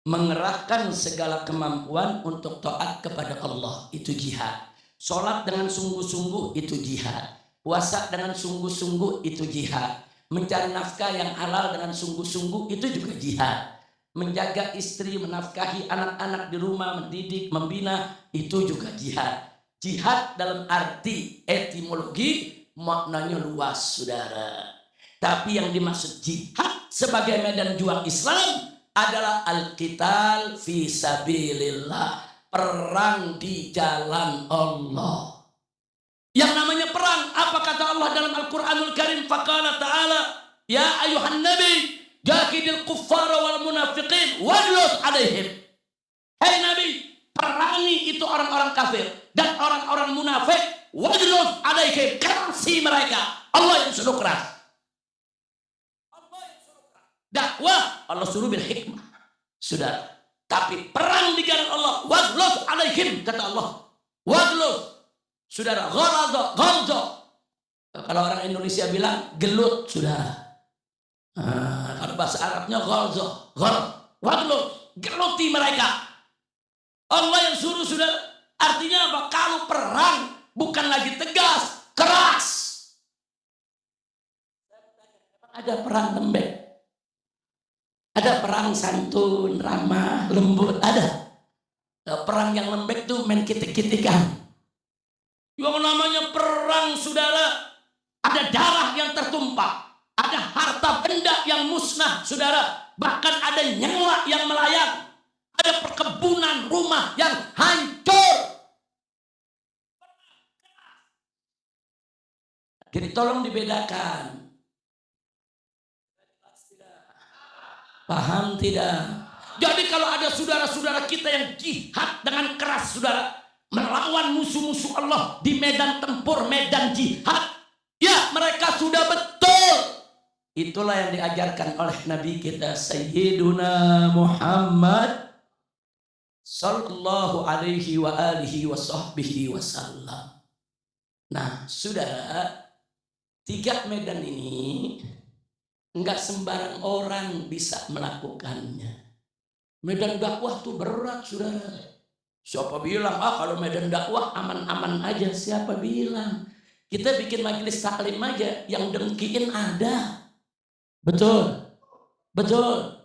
mengerahkan segala kemampuan untuk taat kepada Allah, itu jihad. Sholat dengan sungguh-sungguh, itu jihad. Puasa dengan sungguh-sungguh, itu jihad. Mencari nafkah yang halal dengan sungguh-sungguh, itu juga jihad. Menjaga istri, menafkahi anak-anak di rumah, mendidik, membina, itu juga jihad. Jihad dalam arti etimologi maknanya luas, saudara. Tapi yang dimaksud jihad sebagai medan juang Islam adalah al-qital fi sabilillah, perang di jalan Allah. Yang namanya perang, apa kata Allah dalam Al-Quranul Karim? Faqala ta'ala, ya ayuhan nabi, jahidil kuffara wal munafiqin waghluz alaihim. Hai Nabi, perangi itu orang-orang kafir dan orang-orang munafik, waghluz alaihim, kerasi mereka. Allah yang suruh keras. Dakwah Allah suruh bil hikmah. Saudara, Tapi perang di jalan Allah, waghluz alaihim, kata Allah. Waghluz, saudara, ghalza. Kalau orang Indonesia bilang gelut, saudara. Kalau bahasa Arabnya ghalza, waghluz, geluti mereka. Allah yang suruh, saudara. Artinya apa? Kalau perang bukan lagi tegas, keras. Ada perang lembek. Ada perang santun, ramah, lembut, ada. Perang yang lembek tuh main kitik-kitikan. Yang namanya perang, saudara, ada darah yang tertumpah, ada harta benda yang musnah, saudara, bahkan ada nyawa yang melayang, ada perkebunan rumah yang hancur. Jadi tolong dibedakan. Paham tidak? Jadi kalau ada saudara-saudara kita yang jihad dengan keras, saudara, melawan musuh-musuh Allah di medan tempur, medan jihad, ya mereka sudah betul. Itulah yang diajarkan oleh Nabi kita Sayyiduna Muhammad sallallahu alaihi wa alihi wa sahbihi wasallam. Nah, saudara, 3 medan ini enggak sembarang orang bisa melakukannya. Medan dakwah tuh berat, saudara. Siapa bilang, kalau medan dakwah aman-aman aja? Siapa bilang? Kita bikin majelis taklim aja, yang dengkiin ada. Betul? Betul?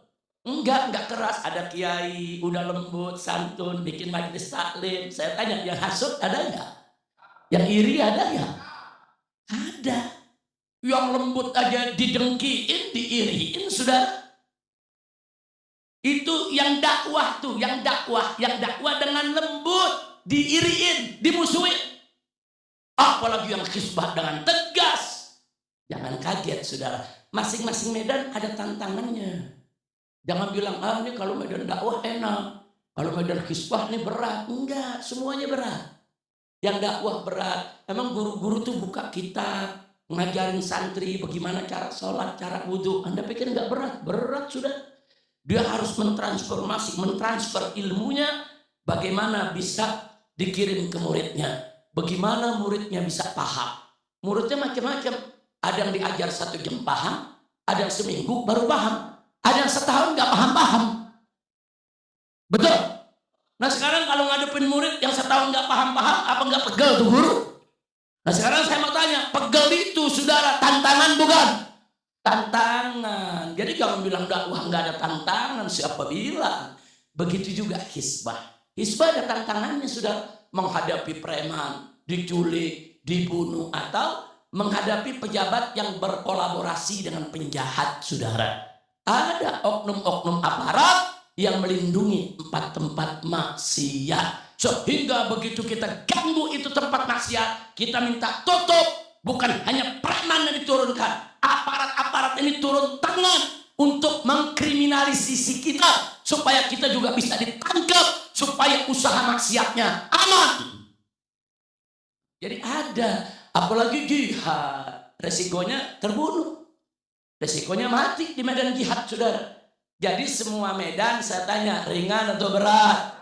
Enggak keras. Ada kiai, udah lembut, santun, bikin majelis taklim. Saya tanya, yang hasut ada enggak? Yang iri ada enggak? Ada. Yang lembut aja didengkiin, diiriin, saudara. Itu yang dakwah tuh, yang dakwah dengan lembut, diiriin, dimusuhin. Apalagi yang khusbah dengan tegas. Jangan kaget, saudara. Masing-masing medan ada tantangannya. Jangan bilang, ini kalau medan dakwah enak, kalau medan khusbah ini berat. Enggak, semuanya berat. Yang dakwah berat. Emang guru-guru tuh buka kitab, ngajarin santri bagaimana cara sholat, cara wudhu. Anda pikir nggak berat? Berat, sudah. Dia harus mentransfer ilmunya, bagaimana bisa dikirim ke muridnya, bagaimana muridnya bisa paham. Muridnya macam-macam. Ada yang diajar 1 jam paham, ada yang seminggu baru paham, ada yang setahun nggak paham-paham. Betul? Nah sekarang kalau ngadepin murid yang setahun nggak paham-paham, apa nggak pegel tuh guru? Nah sekarang saya mau tanya, pegel itu, saudara, tantangan bukan? Tantangan. Jadi jangan bilang dakwah nggak ada tantangan. Siapa bilang? Begitu juga hisbah. Hisbah ada tantangannya, saudara. Menghadapi preman, diculik, dibunuh, atau menghadapi pejabat yang berkolaborasi dengan penjahat, saudara. Ada oknum-oknum aparat yang melindungi tempat-tempat maksiat. Sehingga begitu kita ganggu itu tempat maksiat, kita minta tutup. Bukan hanya preman yang diturunkan, aparat-aparat ini turun tangan untuk mengkriminalisasi kita, supaya kita juga bisa ditangkap, supaya usaha maksiatnya aman. Jadi ada, apalagi jihad, resikonya terbunuh, resikonya mati di medan jihad, saudara. Jadi semua medan saya tanya, ringan atau berat?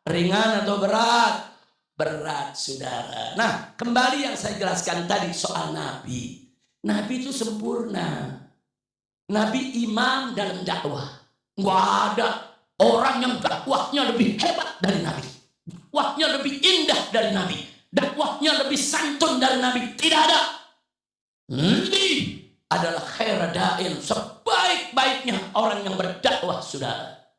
Ringan atau berat? Berat, saudara. Nah, kembali yang saya jelaskan tadi soal Nabi. Nabi itu sempurna. Nabi imam dalam dakwah. Nggak ada orang yang dakwahnya lebih hebat dari Nabi. Dakwahnya lebih indah dari Nabi. Dakwahnya lebih santun dari Nabi. Tidak ada. Nabi adalah khairadain, sebaik-baiknya orang yang berdakwah, saudara.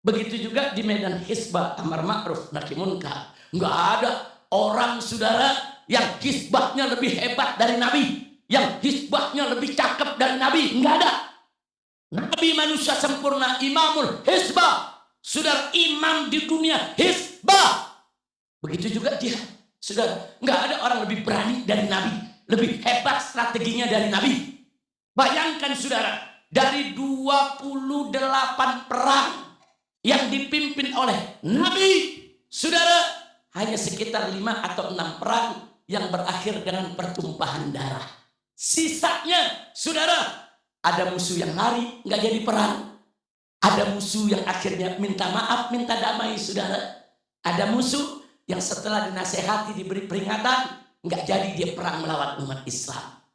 Begitu juga di medan hisbah, amar ma'ruf nahi munkar. Nggak ada orang, saudara, yang hisbahnya lebih hebat dari Nabi, yang hisbahnya lebih cakep dari Nabi. Nggak ada. Nabi manusia sempurna, imamul hisbah, saudara, imam di dunia hisbah. Begitu juga jihad, saudara. Nggak ada orang lebih berani dari Nabi, lebih hebat strateginya dari Nabi. Bayangkan, saudara, dari 28 perang yang dipimpin oleh Nabi, saudara, hanya sekitar 5 atau 6 perang yang berakhir dengan pertumpahan darah. Sisanya, saudara, ada musuh yang lari, nggak jadi perang. Ada musuh yang akhirnya minta maaf, minta damai, saudara. Ada musuh yang setelah dinasehati, diberi peringatan, nggak jadi dia perang melawan umat Islam.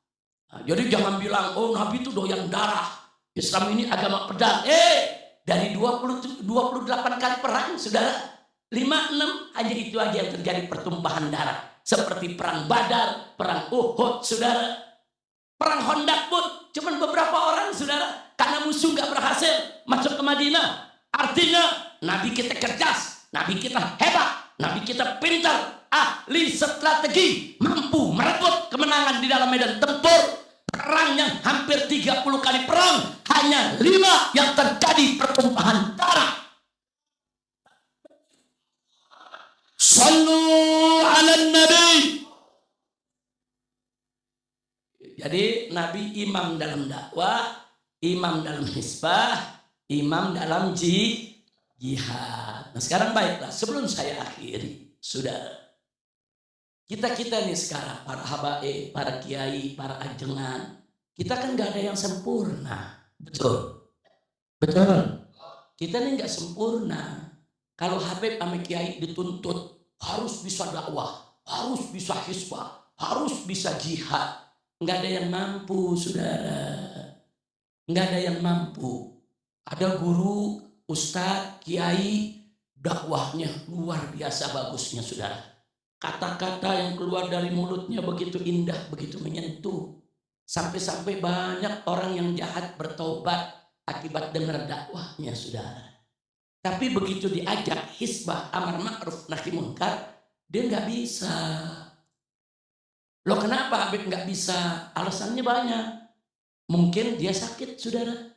Nah, jadi jangan bilang, oh Nabi itu doyan darah. Islam ini agama pedang. Dari 28 kali perang, saudara, 5-6 hanya itu aja yang terjadi pertumpahan darah. Seperti perang Badar, perang Uhud, saudara. Perang Khandaq pun cuma beberapa orang, saudara. Karena musuh nggak berhasil masuk ke Madinah. Artinya Nabi kita cerdas, Nabi kita hebat, Nabi kita pintar, ahli strategi, mampu merebut kemenangan di dalam medan tempur. Perang yang hampir 30 kali perang, hanya 5 yang terjadi pertumpahan darah. Sallu ala Nabi. Jadi Nabi imam dalam dakwah, imam dalam hisbah, imam dalam jihad. Nah sekarang baiklah, sebelum saya akhiri, saudara, kita nih sekarang, para habaib, para kiai, para ajengan, kita kan gak ada yang sempurna. Betul? Betul. Kita nih gak sempurna. Kalau habib sama kiai dituntut harus bisa dakwah, harus bisa hisbah, harus bisa jihad. Gak ada yang mampu, saudara. Nggak ada yang mampu. Ada guru, ustadz, kiai, dakwahnya luar biasa bagusnya, saudara. Kata-kata yang keluar dari mulutnya begitu indah, begitu menyentuh. Sampai-sampai banyak orang yang jahat bertobat akibat dengar dakwahnya, saudara. Tapi begitu diajak hisbah, amar ma'ruf, nahi munkar, dia nggak bisa. Loh kenapa Habib nggak bisa? Alasannya banyak. Mungkin dia sakit, saudara.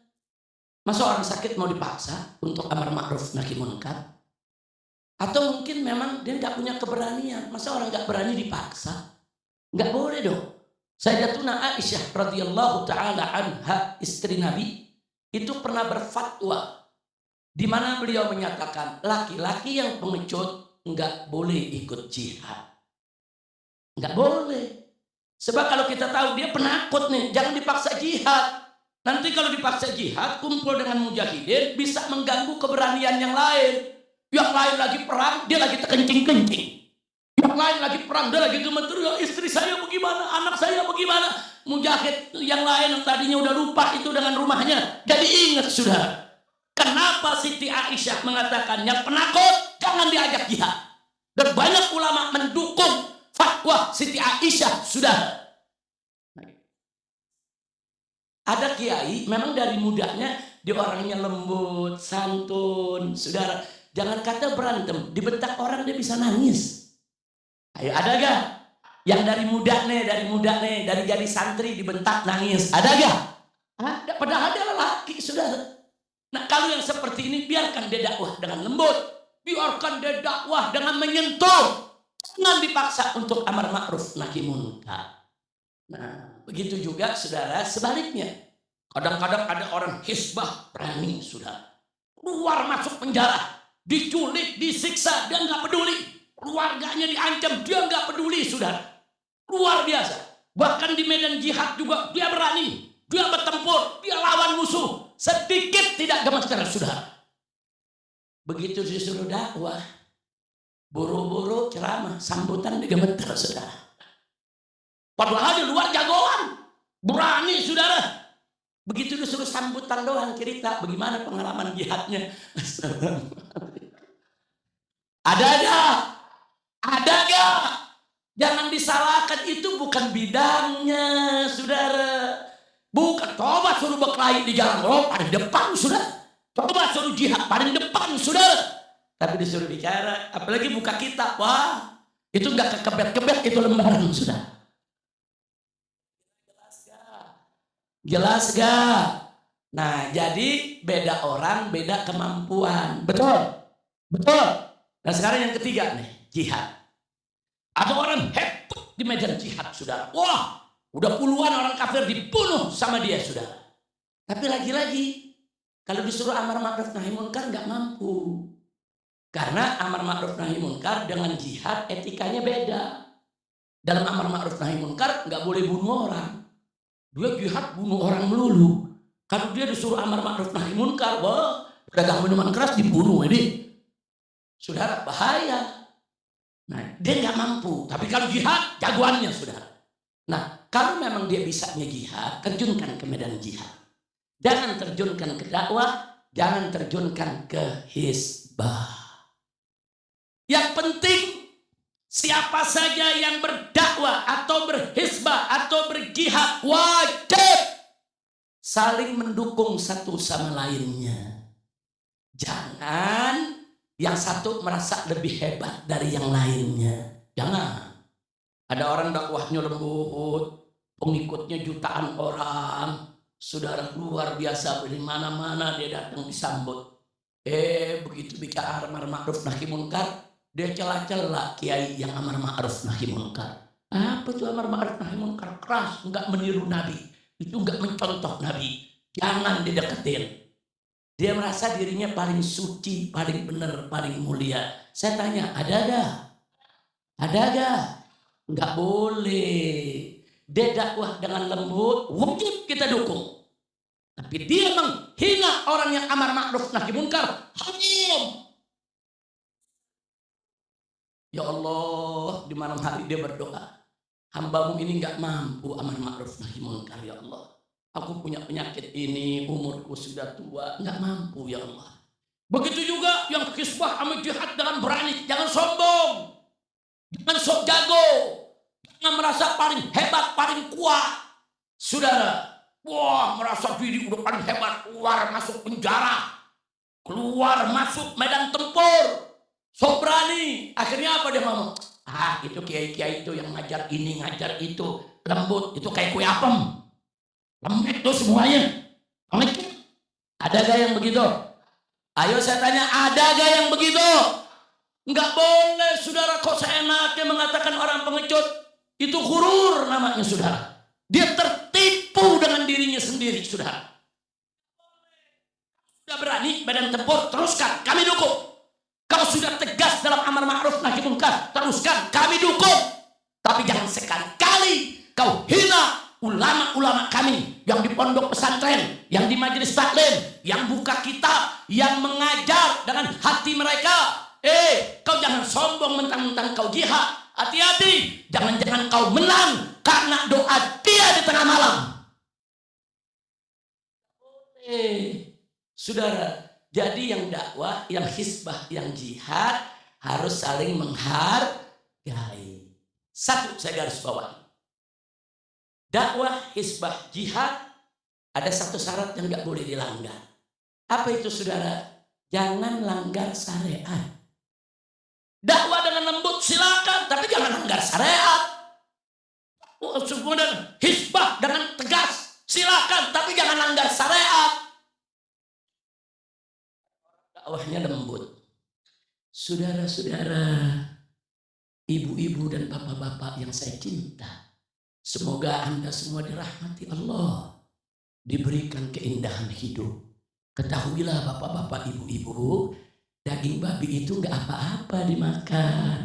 Masa orang sakit mau dipaksa untuk amar ma'ruf nahi munkar? Atau mungkin memang dia nggak punya keberanian. Masa orang nggak berani dipaksa? Nggak boleh dong. Sayyidatuna Aisyah radhiyallahu taala anha, istri Nabi, itu pernah berfatwa di mana beliau menyatakan laki-laki yang pengecut nggak boleh ikut jihad. Nggak boleh. Sebab kalau kita tahu dia penakut nih, jangan dipaksa jihad. Nanti kalau dipaksa jihad, kumpul dengan mujahidin, bisa mengganggu keberanian yang lain. Yang lain lagi perang, dia lagi terkencing-kencing. Yang lain lagi perang, dia lagi gemeter, ya istri saya bagaimana, anak saya bagaimana. Mujahid yang lain yang tadinya udah lupa itu dengan rumahnya, jadi ingat sudah. Kenapa Siti Aisyah mengatakan yang penakut jangan diajak jihad. Dan banyak ulama mendukung fatwa Siti Aisyah, sudah. Ada kiai memang dari mudanya dia orangnya lembut, santun, saudara. Jangan kata berantem, dibentak orang dia bisa nangis. Ayo, ada gak? Yang dari muda nih, dari jadi santri dibentak nangis, ada gak? Ada, padahal dia lelaki, saudara. Nah kalau yang seperti ini biarkan dia dakwah dengan lembut, biarkan dia dakwah dengan menyentuh. Jangan dipaksa untuk amar ma'ruf nahi munkar. Nah, begitu juga saudara sebaliknya. Kadang-kadang ada orang hisbah berani, saudara. Keluar masuk penjara, diculik, disiksa, dia nggak peduli. Keluarganya diancam, dia nggak peduli, saudara. Luar biasa. Bahkan di medan jihad juga dia berani. Dia bertempur, dia lawan musuh. Sedikit tidak gemeter, saudara. Begitu disuruh dakwah, buru-buru ceramah, sambutan digemeter, saudara. Padahal di luar jagoan, berani, saudara. Begitu disuruh sambutan doang, cerita bagaimana pengalaman jihadnya. Ada gak? Jangan disalahkan, itu bukan bidangnya, saudara. Bukan, coba suruh berkelahi di jalan paling depan, saudara. Coba suruh jihad paling depan, saudara. Tapi disuruh bicara, apalagi buka kitab, wah, itu gak kekebet-kebet, itu lembaran, saudara. Jelas gak? Nah, jadi beda orang, beda kemampuan. Betul? Betul. Nah, sekarang yang ketiga nih, jihad. Ada orang hebat di medan jihad, saudara. Wah, udah puluhan orang kafir dibunuh sama dia, saudara. Tapi lagi-lagi, kalau disuruh amar ma'ruf nahi munkar nggak mampu. Karena amar ma'ruf nahi munkar dengan jihad etikanya beda. Dalam amar ma'ruf nahi munkar nggak boleh bunuh orang. Dia jihad bunuh orang melulu. Kalau dia disuruh amar ma'ruf nahi munkar, wah, Pedagang minuman keras dibunuh ini. Saudara, bahaya. Nah, dia nggak mampu. Tapi kalau jihad, jagoannya saudara. Nah, kalau memang dia bisanya jihad, terjunkan ke medan jihad. Jangan terjunkan ke dakwah, jangan terjunkan ke hizbah. Yang penting, siapa saja yang berdakwah atau berhizbah atau berjihad, wajib saling mendukung satu sama lainnya. Jangan yang satu merasa lebih hebat dari yang lainnya. Jangan. Ada orang dakwahnya lembut, pengikutnya jutaan orang, saudara luar biasa, dari mana-mana dia datang disambut. Begitu bicara amar ma'ruf nahi munkar, dia celah-celah kiai yang amar ma'ruf nahi munkar. Apa tuh amar ma'ruf nahi munkar? Keras, enggak meniru Nabi, itu enggak mencontoh Nabi. Jangan dideketin. Dia merasa dirinya paling suci, paling benar, paling mulia. Saya tanya, ada gak? Ada gak? Nggak boleh. Dia dakwah dengan lembut, wajib kita dukung. Tapi dia menghina orang yang amar ma'ruf nahi munkar, haram. Ya Allah, di malam hari dia berdoa, hambamu ini nggak mampu amar ma'ruf nahi munkar, ya Allah. Aku punya penyakit ini, umurku sudah tua, nggak mampu ya Allah. Begitu juga yang hizbah sama jihad dengan berani, jangan sombong. Jangan sok jago, jangan merasa paling hebat, paling kuat. Saudara, wah merasa diri udah paling hebat, keluar masuk penjara, keluar masuk medan tempur, sok berani. Akhirnya apa dia ngomong? Itu kiai-kiai itu yang ngajar ini, ngajar itu, lembut, itu kayak kue apem. Lembut tuh semuanya. Ada gak yang begitu? Ayo saya tanya, ada gak yang begitu? Enggak boleh saudara, kok seenaknya mengatakan orang pengecut. Itu ghurur namanya saudara. Dia tertipu dengan dirinya sendiri saudara. Sudah berani badan tempur, teruskan, kami dukung. Kalau sudah tegas dalam amar ma'ruf nahi munkar, teruskan, kami dukung. Tapi jangan sekali-kali kau hina ulama-ulama kami yang di pondok pesantren, yang di majelis taklim, yang buka kitab, yang mengajar dengan hati mereka. Kau jangan sombong mentang-mentang kau jihad. Hati-hati, jangan-jangan kau menang karena doa dia di tengah malam. Saudara, jadi yang dakwah, yang hizbah, yang jihad harus saling menghargai. Satu saya garis bawahi. Dakwah, hizbah, jihad ada satu syarat yang nggak boleh dilanggar. Apa itu saudara? Jangan langgar syariat. Dakwah dengan lembut silakan, tapi jangan langgar syariat. Kemudian hizbah dengan tegas silakan, tapi jangan langgar syariat. Dakwahnya lembut. Saudara-saudara, ibu-ibu dan bapak-bapak yang saya cinta, semoga Anda semua dirahmati Allah, diberikan keindahan hidup. Ketahuilah bapak-bapak, ibu-ibu, daging babi itu nggak apa-apa dimakan.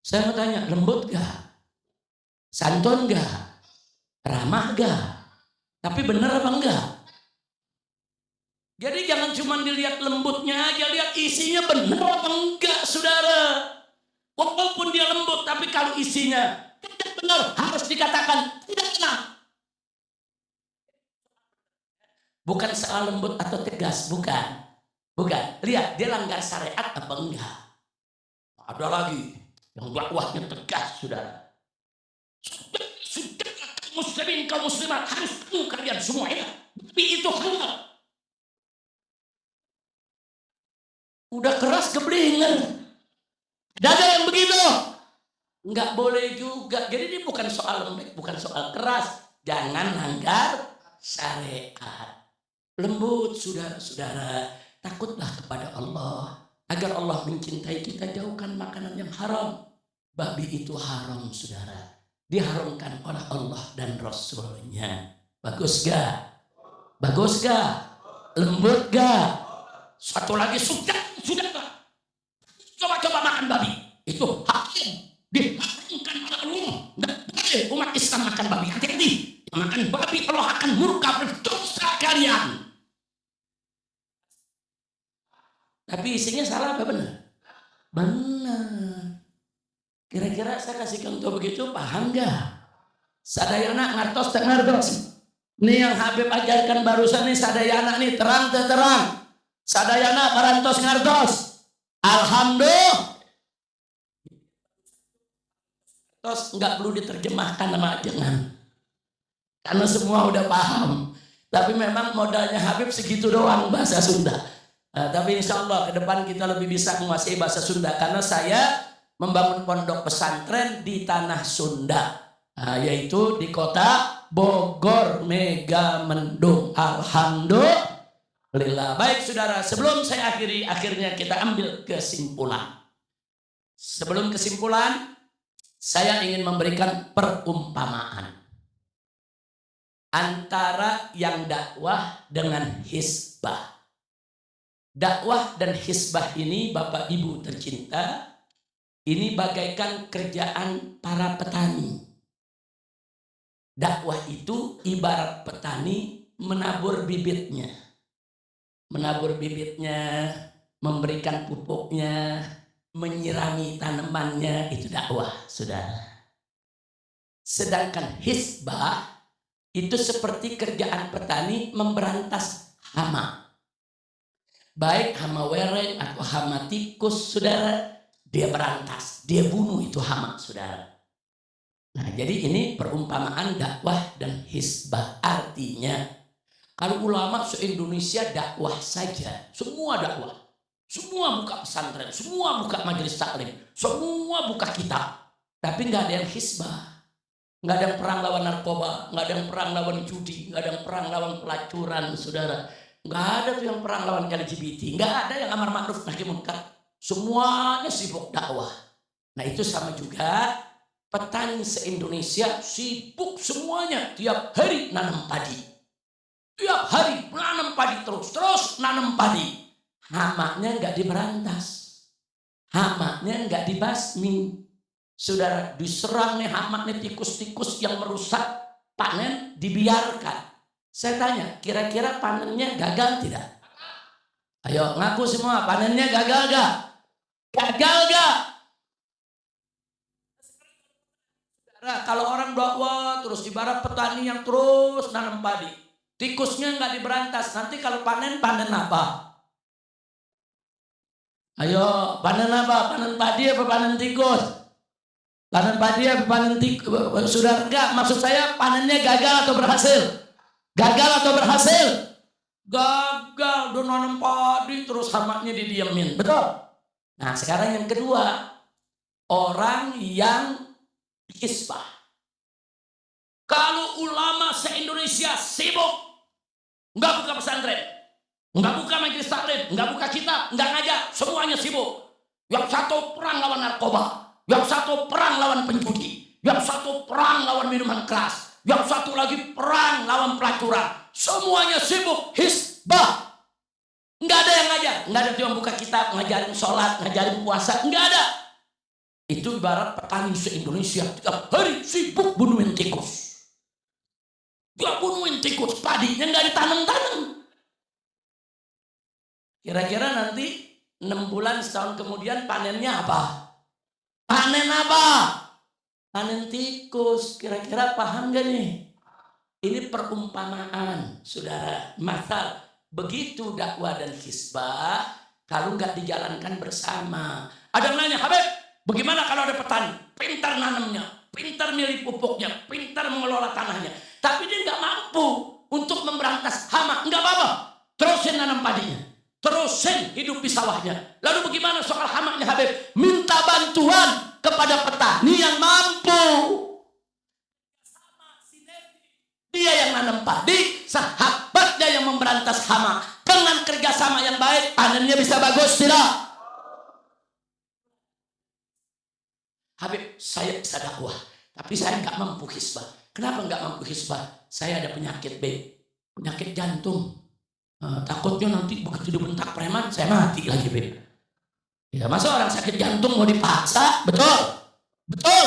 Saya mau tanya, lembut gak? Santun gak? Ramah gak? Tapi benar apa enggak? Jadi jangan cuma dilihat lembutnya aja, lihat isinya benar apa enggak saudara. Walaupun dia lembut, tapi kalau isinya tidak benar, harus dikatakan tidak benar. Bukan soal lembut atau tegas, bukan. Bukan. Lihat, dia langgar syariat apa enggak. Ada lagi yang dakwahnya tegas, saudara. Sudah muslimin, kaum muslimat, harus tahu kalian semua ya. Tapi itu halal. Udah keras keblinger. Ada yang begitu? Enggak boleh juga. Jadi ini bukan soal lembek, bukan soal keras. Jangan langgar syariat. Lembut saudara-saudara. Takutlah kepada Allah. Agar Allah mencintai kita, jauhkan makanan yang haram. Babi itu haram saudara. Diharamkan oleh Allah dan Rasulnya. Bagus gak? Bagus gak? Lembut gak? Satu lagi, sudah coba makan babi. Itu haram. Diharamkan oleh Allah. Nggak boleh umat Islam makan babi. Hati-hati. Makan babi Allah akan murka, berdosa kalian. Tapi isinya salah apa benar? Benar. Kira-kira saya kasih contoh begitu paham gak? Sadayana ngartos tak ngartos. Ini yang Habib ajarkan barusan nih sadayana nih terang terang. Sadayana barantos ngartos. Alhamdulillah. Terus nggak perlu diterjemahkan nama jangan. Karena semua udah paham. Tapi memang modalnya Habib segitu doang bahasa Sunda. Tapi insya Allah ke depan kita lebih bisa menguasai bahasa Sunda. Karena saya membangun pondok pesantren di tanah Sunda. Yaitu di kota Bogor, Megamendung. Alhamdulillah. Baik saudara, sebelum saya akhiri, akhirnya kita ambil kesimpulan. Sebelum kesimpulan, saya ingin memberikan perumpamaan antara yang dakwah dengan hisbah. Dakwah dan hisbah ini Bapak Ibu tercinta, ini bagaikan kerjaan para petani. Dakwah itu ibarat petani menabur bibitnya. Menabur bibitnya, memberikan pupuknya, menyirami tanamannya, itu dakwah, saudara. Sedangkan hisbah itu seperti kerjaan petani memberantas hama. Baik hama wereng atau hama tikus, saudara, dia berantas, dia bunuh itu hama, saudara. Nah, jadi ini perumpamaan dakwah dan hisbah. Artinya, kalau ulama se-Indonesia dakwah saja, semua dakwah. Semua buka pesantren, semua buka majelis taklim, semua buka kitab. Tapi nggak ada yang hisbah. Nggak ada yang perang lawan narkoba, nggak ada yang perang lawan judi, nggak ada yang perang lawan pelacuran, saudara. Nggak ada tuh yang perang lawan LGBT, nggak ada yang amar ma'ruf nahi munkar. Semuanya sibuk dakwah. Nah itu sama juga petani se-Indonesia sibuk semuanya tiap hari nanam padi. Tiap hari nanam padi terus nanam padi. Hamanya nggak diberantas, hamanya nggak dibasmi. Saudara, diserang nih hama nih tikus-tikus yang merusak panen, dibiarkan. Saya tanya, kira-kira panennya gagal tidak? Ayo ngaku semua, panennya gagal gak? Gagal gak? Saudara, kalau orang dakwah terus ibarat petani yang terus nanam padi, tikusnya nggak diberantas, nanti kalau panen apa? Ayo, panen apa? Panen padi apa panen tikus? Panen padi apa panen tikus? Sudah enggak, maksud saya panennya gagal atau berhasil? Gagal atau berhasil? Gagal, udah nanam padi terus hamanya didiemin. Betul? Nah sekarang yang kedua, orang yang hisbah. Kalau ulama se-Indonesia sibuk, enggak buka pesantren, nggak buka majelis taklim, nggak buka kitab, nggak ngajar, semuanya sibuk. Yang satu perang lawan narkoba, yang satu perang lawan penjudi, yang satu perang lawan minuman keras, yang satu lagi perang lawan pelacuran. Semuanya sibuk hisbah. Nggak ada yang ngajar, nggak ada yang buka kitab, ngajarin sholat, ngajarin puasa, nggak ada. Itu ibarat petani se-Indonesia tiap hari sibuk bunuhin tikus. Dia bunuhin tikus, padinya nggak ditanam-tanam. Kira-kira nanti 6 bulan setahun kemudian panennya apa? Panen apa? Panen tikus. Kira-kira paham gak nih? Ini perumpamaan, saudara. Masal begitu dakwah dan hisbah kalau nggak dijalankan bersama. Ada yang nanya, Habib, bagaimana kalau ada petani? Pintar nanamnya, pintar milih pupuknya, pintar mengelola tanahnya. Tapi dia nggak mampu untuk memberantas hama. Nggak apa-apa, terusin nanam padinya. Terusin hidup di sawahnya. Lalu bagaimana soal hamanya Habib? Minta bantuan kepada petani yang mampu. Dia yang nanam padi, sahabatnya yang memberantas hama. Dengan kerjasama yang baik, panennya bisa bagus tidak? Habib, saya bisa dakwah, tapi saya nggak mampu hisbah. Kenapa nggak mampu hisbah? Saya ada penyakit B, penyakit jantung. Takutnya nanti begitu dibentak preman saya mati lagi, Beb. Ya, masa orang sakit jantung mau dipaksa? Betul. Betul.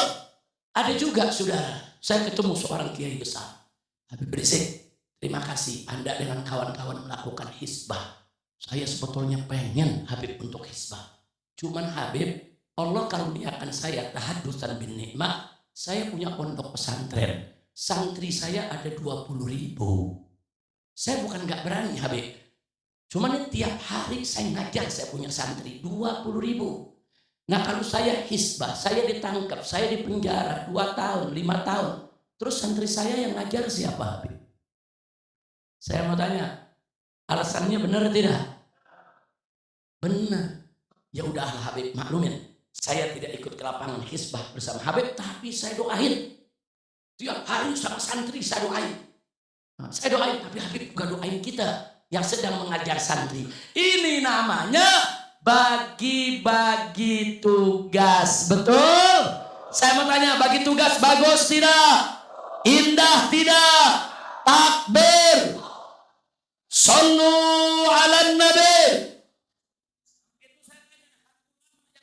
Ada juga, saudara, saya ketemu seorang kiai besar, Habib Rizik. Terima kasih Anda dengan kawan-kawan melakukan hisbah. Saya sebetulnya pengen Habib untuk hisbah. Cuman Habib, Allah karuniakan saya tahaddusan bin nikmah. Saya punya pondok pesantren. Santri saya ada 20.000. Saya bukan nggak berani Habib. Cuman tiap hari saya ngajar, saya punya santri 20.000. Nah kalau saya hisbah, saya ditangkap, saya dipenjara 2 tahun, 5 tahun. Terus santri saya yang ngajar siapa Habib? Saya mau tanya, alasannya benar tidak? Benar. Ya udah Habib maklumin. Saya tidak ikut ke lapangan hisbah bersama Habib, tapi saya doain. Tiap hari sama santri saya doain. Nah, saya doain, tapi Habib juga doain kita yang sedang mengajar santri. Ini namanya bagi-bagi tugas. Betul? Saya mau tanya, bagi tugas bagus tidak? Indah tidak? Takbir. Sallu ala nabi.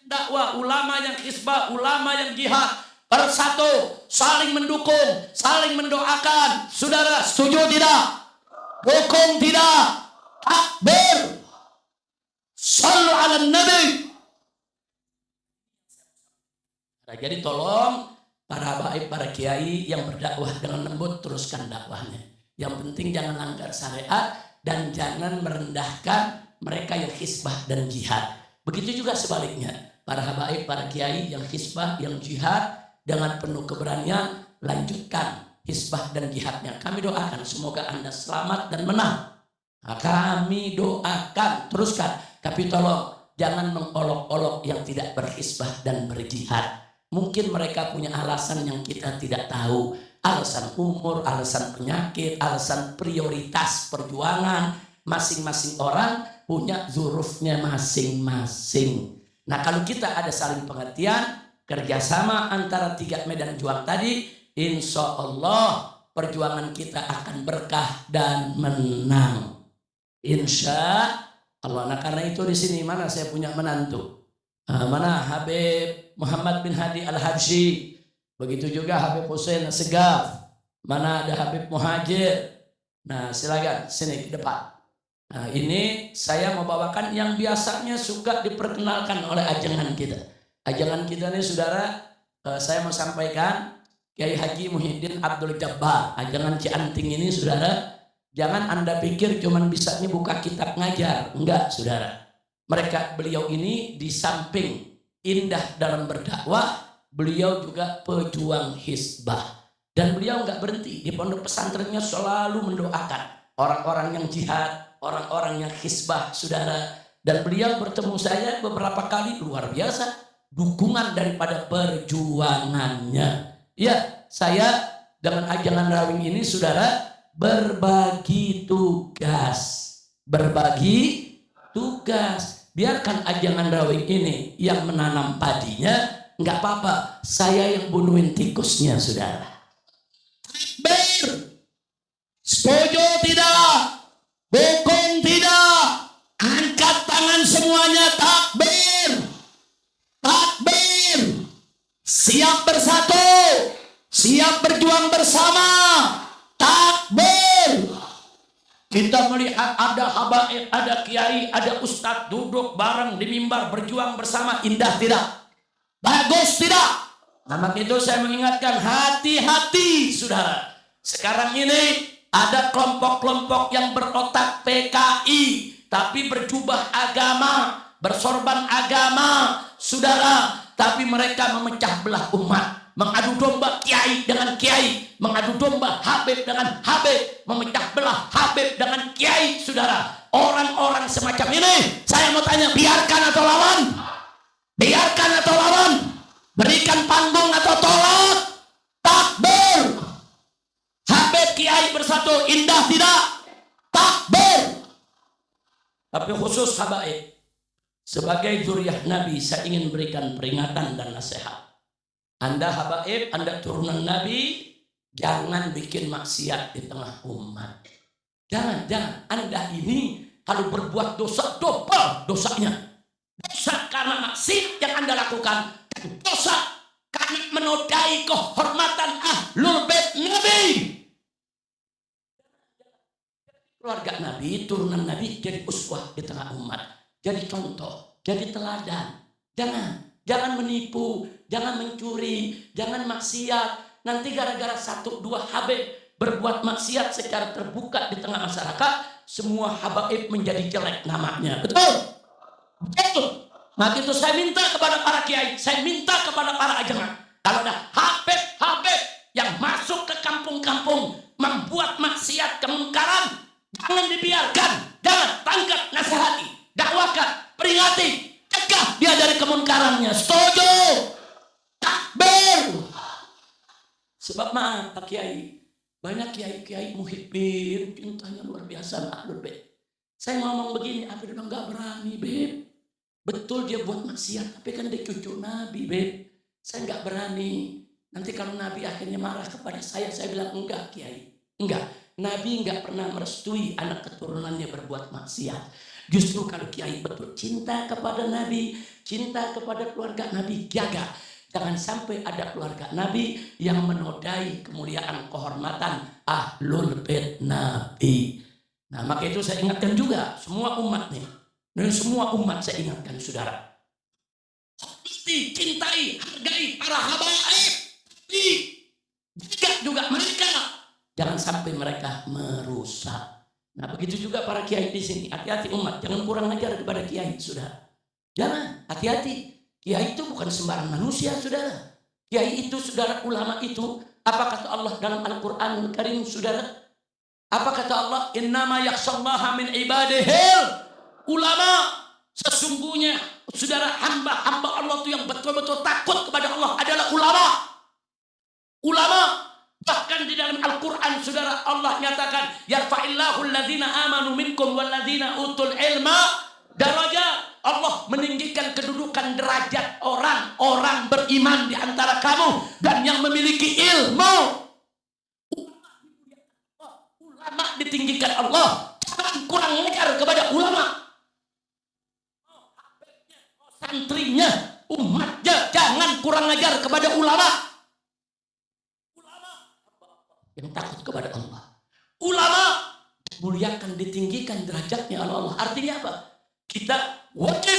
Dakwah, ulama yang hisbah, ulama yang jihad bersatu, saling mendukung, saling mendoakan. Saudara, setuju tidak? Dukung tidak? Takbir. Sallu ala nabi. Nah, jadi tolong para habaib, para kiai yang berdakwah dengan lembut, teruskan dakwahnya. Yang penting jangan langgar syariat dan jangan merendahkan mereka yang hisbah dan jihad. Begitu juga sebaliknya, para habaib, para kiai yang hisbah, yang jihad, dengan penuh keberanian lanjutkan hisbah dan jihadnya. Kami doakan semoga Anda selamat dan menang. Nah, kami doakan, teruskan. Tapi tolong jangan mengolok-olok yang tidak berhisbah dan berjihad. Mungkin mereka punya alasan yang kita tidak tahu. Alasan umur, alasan penyakit, alasan prioritas perjuangan. Masing-masing orang punya zurufnya masing-masing. Nah kalau kita ada saling pengertian, kerjasama antara 3 medan juang tadi, insya Allah perjuangan kita akan berkah dan menang. Insya Allah. Nah karena itu di sini mana saya punya menantu, mana Habib Muhammad bin Hadi Al-Habsyi, begitu juga Habib Hussein Segaf, mana ada Habib Muhajir. Nah silakan sini ke depan. Nah ini saya mau bawakan yang biasanya suka diperkenalkan oleh ajengan kita. Ajangan kita nih saudara, saya mau sampaikan Kiai Haji Muhyiddin Abdul Jabbar. Ajangan Cianting ini saudara, jangan Anda pikir cuman bisanya buka kitab ngajar. Enggak saudara. Beliau ini di samping indah dalam berdakwah, beliau juga pejuang hisbah. Dan beliau enggak berhenti, di pondok pesantrennya selalu mendoakan orang-orang yang jihad, orang-orang yang hisbah saudara. Dan beliau bertemu saya beberapa kali, luar biasa dukungan daripada perjuangannya. Ya, saya dengan ajangan rawing ini saudara berbagi tugas. Berbagi tugas. Biarkan ajangan rawing ini yang menanam padinya, enggak apa-apa. Saya yang bunuhin tikusnya saudara. Takbir. Setuju tidak? Dukung tidak? Angkat tangan semuanya, takbir. Takbir. Siap bersatu, siap berjuang bersama. Takbir. Kita melihat ada habaib, ada kiai, ada ustadz duduk bareng di mimbar berjuang bersama. Indah tidak? Bagus tidak? Nah maka itu saya mengingatkan, hati-hati saudara. Sekarang ini ada kelompok-kelompok yang berotak PKI tapi berjubah agama, bersorban agama saudara, tapi mereka memecah belah umat, mengadu domba kiai dengan kiai, mengadu domba habib dengan habib, memecah belah habib dengan kiai saudara. Orang-orang semacam ini saya mau tanya, biarkan atau lawan? Biarkan atau lawan? Berikan panggung atau tolak? Takbir. Habib kiai bersatu, indah tidak? Takbir. Tapi khusus habaib, sebagai zuriyah Nabi, saya ingin berikan peringatan dan nasihat. Anda habaib, Anda turunan Nabi, jangan bikin maksiat di tengah umat. Jangan. Anda ini kalau berbuat dosa, double dosanya. Dosa karena maksiat yang Anda lakukan, dosa karena menodai kehormatan ahlul bait Nabi. keluarga Nabi, turunan Nabi jadi uswah di tengah umat. Jadi contoh, jadi teladan. Jangan menipu, jangan mencuri, jangan maksiat. Nanti gara-gara 1-2 habaib berbuat maksiat secara terbuka di tengah masyarakat, semua habaib menjadi jelek namanya. Betul? Betul. Maka itu saya minta kepada para kiai, saya minta kepada para ajangan. Kalau ada habib-habib yang masuk ke kampung-kampung membuat maksiat kemungkaran, jangan dibiarkan, jangan, tangkap, nasihati, dakwakan, peringati, cegah dia dari kemunkarannya. Setuju? Takbir. Sebab maaf Pak Kiai, banyak kiai-kiai muhibbin, cintanya luar biasa Ahlul Bait. Saya ngomong begini, apa dia nggak berani, Beb. Betul dia buat maksiat, tapi kan dia cucu Nabi, Beb. Saya nggak berani. Nanti kalau Nabi akhirnya marah kepada saya bilang enggak, Kiai. Enggak. Nabi enggak pernah merestui anak keturunannya berbuat maksiat. Justru kalau Kiai betul cinta kepada Nabi, cinta kepada keluarga Nabi, jaga. Jangan sampai ada keluarga Nabi yang menodai kemuliaan kehormatan Ahlul Bait Nabi. Nah, maka itu saya ingatkan juga semua umat nih. Dan semua umat saya ingatkan saudara. Mesti cintai, hargai para habaib. Jaga juga mereka. Jangan sampai mereka merusak. Nah, begitu juga para kiai di sini. Hati-hati umat, jangan kurang ajar kepada kiai, saudara. Jangan, hati-hati. Kiai itu bukan sembarang manusia, saudara. Kiai itu, saudara, ulama itu, apa kata Allah dalam Al-Quranul Karim, saudara? Apa kata Allah? Innama yakhshallaha min ibadihil ulama. Sesungguhnya, saudara, hamba-hamba Allah itu yang betul-betul takut kepada Allah adalah ulama. Ulama. Bahkan di dalam Al-Quran, saudara, Allah nyatakan, yarfa'illahu alladhina amanu minkum walladhina utul ilma darajat. Allah meninggikan kedudukan derajat orang beriman di antara kamu dan yang memiliki ilmu. Ulama ditinggikan Allah. Jangan kurang ajar kepada ulama. Santrinya, umatnya, jangan kurang ajar kepada ulama. Ulama yang takut kepada Allah. Ulama dimuliakan, ditinggikan derajatnya oleh Allah. Artinya apa? Kita wajib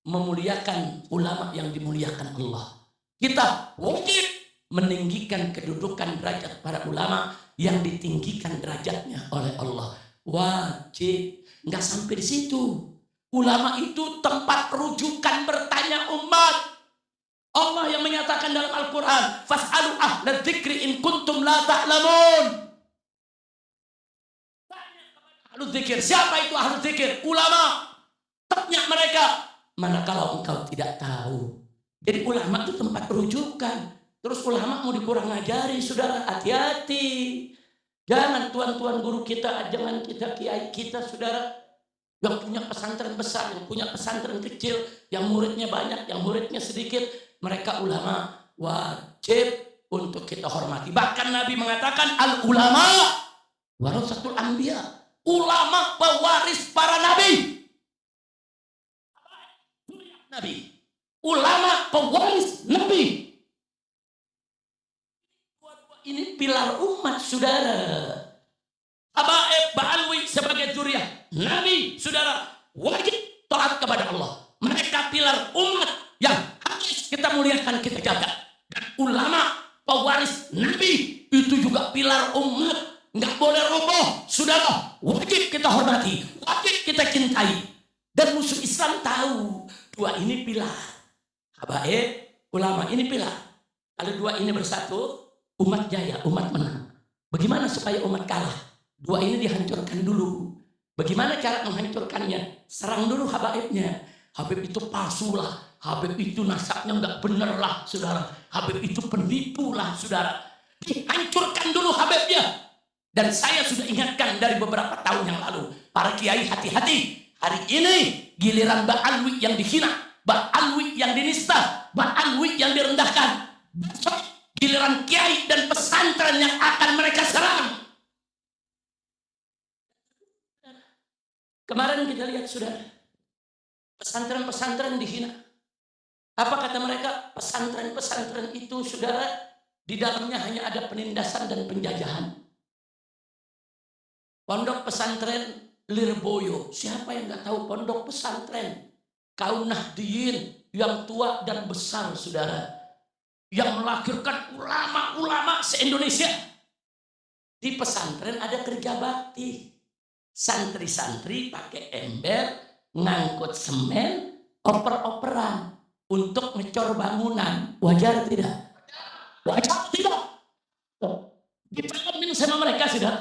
memuliakan ulama yang dimuliakan Allah. Kita wajib meninggikan kedudukan derajat para ulama yang ditinggikan derajatnya oleh Allah. Wajib. Nggak sampai di situ. Ulama itu tempat rujukan bertanya umat. Allah yang menyatakan dalam Al-Quran, fas'alu ahla dzikri in kuntum la ta'lamun. Tanya kepada ahlu dzikir. Siapa itu ahlu dzikir? Ulama. Tanya mereka, manakala engkau tidak tahu. Jadi ulama itu tempat rujukan. Terus ulama mau dikurang ajari, saudara, hati-hati. Jangan tuan-tuan guru kita, jangan kita kiai kita, saudara, yang punya pesantren besar, yang punya pesantren kecil, yang muridnya banyak, yang muridnya sedikit, mereka ulama wajib untuk kita hormati. Bahkan Nabi mengatakan al-ulama warasatul anbiya. Ulama pewaris para nabi. Nabi, ulama pewaris Nabi. Ini pilar umat, saudara. Habaib Ba'alwi sebagai zuriyah Nabi, saudara, wajib taat kepada Allah. Mereka pilar umat yang harus kita muliakan, kita jaga. Dan ulama pewaris Nabi itu juga pilar umat, nggak boleh roboh, saudara. Wajib kita hormati, wajib kita cintai. Dan musuh Islam tahu dua ini pilar. Habaib, ulama ini pilar. Kalau dua ini bersatu, umat jaya, umat menang. Bagaimana supaya umat kalah? Dua ini dihancurkan dulu. Bagaimana cara menghancurkannya? Serang dulu habaibnya. Habib itu palsu lah. Habib itu nasabnya nggak bener lah, saudara. Habib itu penipu lah, saudara. Dihancurkan dulu habibnya. Dan saya sudah ingatkan dari beberapa tahun yang lalu. Para kiai hati-hati. Hari ini giliran Ba'alwi yang dihina, Ba'alwi yang dinista, Ba'alwi yang direndahkan. Besok giliran kiai dan pesantren yang akan mereka serang. Kemarin kita lihat, saudara, pesantren-pesantren dihina. Apa kata mereka? Pesantren-pesantren itu, saudara, di dalamnya hanya ada penindasan dan penjajahan. Pondok pesantren Lirboyo. Siapa yang nggak tahu pondok pesantren? Kaum Nahdiyin yang tua dan besar, saudara. Yang melahirkan ulama-ulama se-Indonesia. Di pesantren ada kerja bakti. Santri-santri pakai ember, ngangkut semen, oper-operan untuk ngecor bangunan. Wajar tidak? Wajar tidak? Difilmin sama mereka sudah.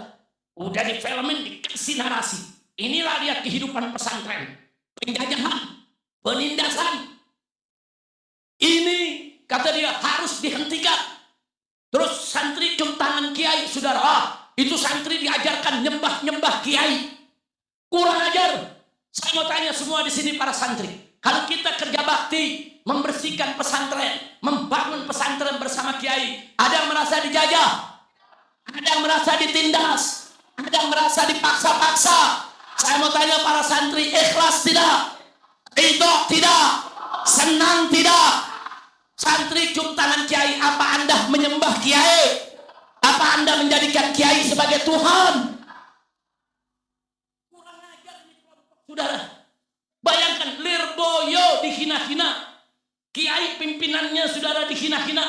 Udah difilmin, dikasih narasi. Inilah dia kehidupan pesantren. Penjajahan, penindasan. Ini kata dia harus dihentikan. Terus santri cium tangan kiai, saudara. Itu santri diajarkan nyembah-nyembah kiai. Kurang ajar. Saya mau tanya semua di sini para santri. Kalau kita kerja bakti, membersihkan pesantren, membangun pesantren bersama kiai, ada yang merasa dijajah, ada yang merasa ditindas, ada yang merasa dipaksa-paksa. Saya mau tanya para santri, ikhlas tidak? Ridho tidak? Senang tidak? Santri cium tangan kiai, apa Anda menyembah kiai? Apa Anda menjadikan kiai sebagai Tuhan? Kurang ajar ini kelompok saudara. Bayangkan Lirboyo dihina-hina. Kiai pimpinannya saudara dihina-hina.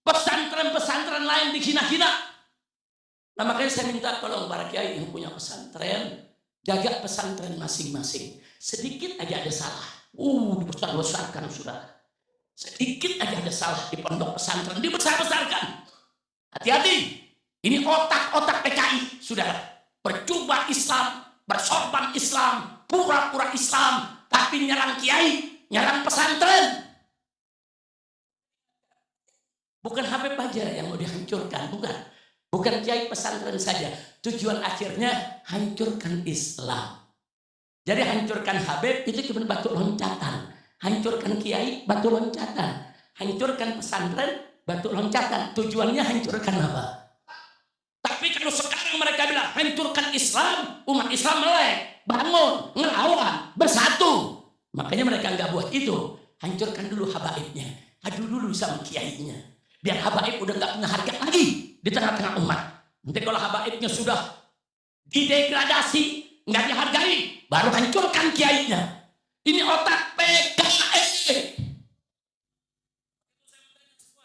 Pesantren-pesantren lain dihina-hina. Nah makanya saya minta tolong para kiai yang punya pesantren, jaga pesantren masing-masing. Sedikit aja ada salah, dibesar-besarkan saudara. Sedikit aja ada salah di pondok pesantren, dibesar-besarkan. Hati-hati, ini otak-otak PKI saudara. Berjubah Islam, bersorban Islam, pura-pura Islam, tapi nyerang kiai, nyerang pesantren. Bukan Habib aja yang mau dihancurkan, bukan. Bukan kiai pesantren saja. Tujuan akhirnya hancurkan Islam. Jadi hancurkan Habib itu cuma batu loncatan. Hancurkan kiai, batu loncatan. Hancurkan pesantren, batu loncatan. Tujuannya hancurkan apa? Tapi kalau sekarang mereka bilang hancurkan Islam, umat Islam melek, bangun, ngelawan, bersatu. Makanya mereka nggak buat itu. Hancurkan dulu habaibnya. Adu dulu sama kiainya. Biar habaib udah nggak punya harga lagi di tengah-tengah umat. Nanti kalau habaibnya sudah didegradasi, nggak dihargai, baru hancurkan kiainya. Ini otak PKI.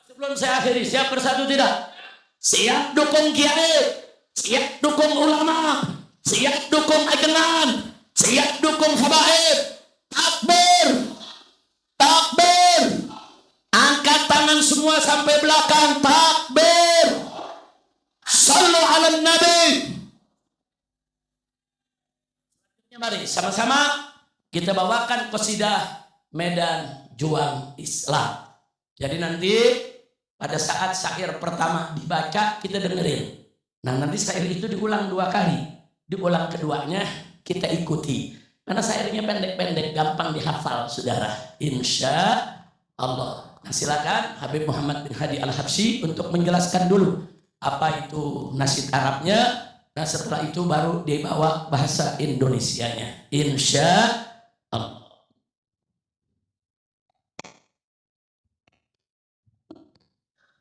Sebelum saya akhiri, siap bersatu tidak? Siap dukung kiai, siap dukung ulama, siap dukung ajengan, siap dukung habaib. Takbir, takbir. Angkat tangan semua sampai belakang, takbir. Sallu ala Nabi. Mari sama-sama kita bawakan qasidah Medan Juang Islam. Jadi nanti pada saat syair pertama dibaca kita dengerin. Nah nanti syair itu diulang 2 kali. Diulang keduanya kita ikuti. Karena syairnya pendek-pendek, gampang dihafal saudara. Insya Allah. Nah, silakan Habib Muhammad bin Hadi Al-Habsyi untuk menjelaskan dulu apa itu nasyid Arabnya. Nah setelah itu baru dibawa bahasa Indonesianya. Insya Allah.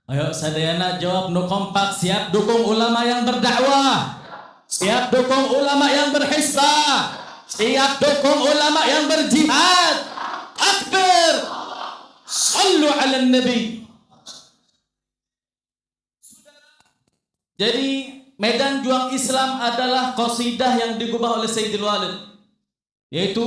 Ayo sadayana jawab nu kompak. Siap dukung ulama yang berdakwah, siap dukung ulama yang berhisbah, siap dukung ulama yang berjihad. Akbar. Sallu ala Nabi. Jadi Medan Juang Islam adalah qasidah yang digubah oleh Sayyidul Walid, yaitu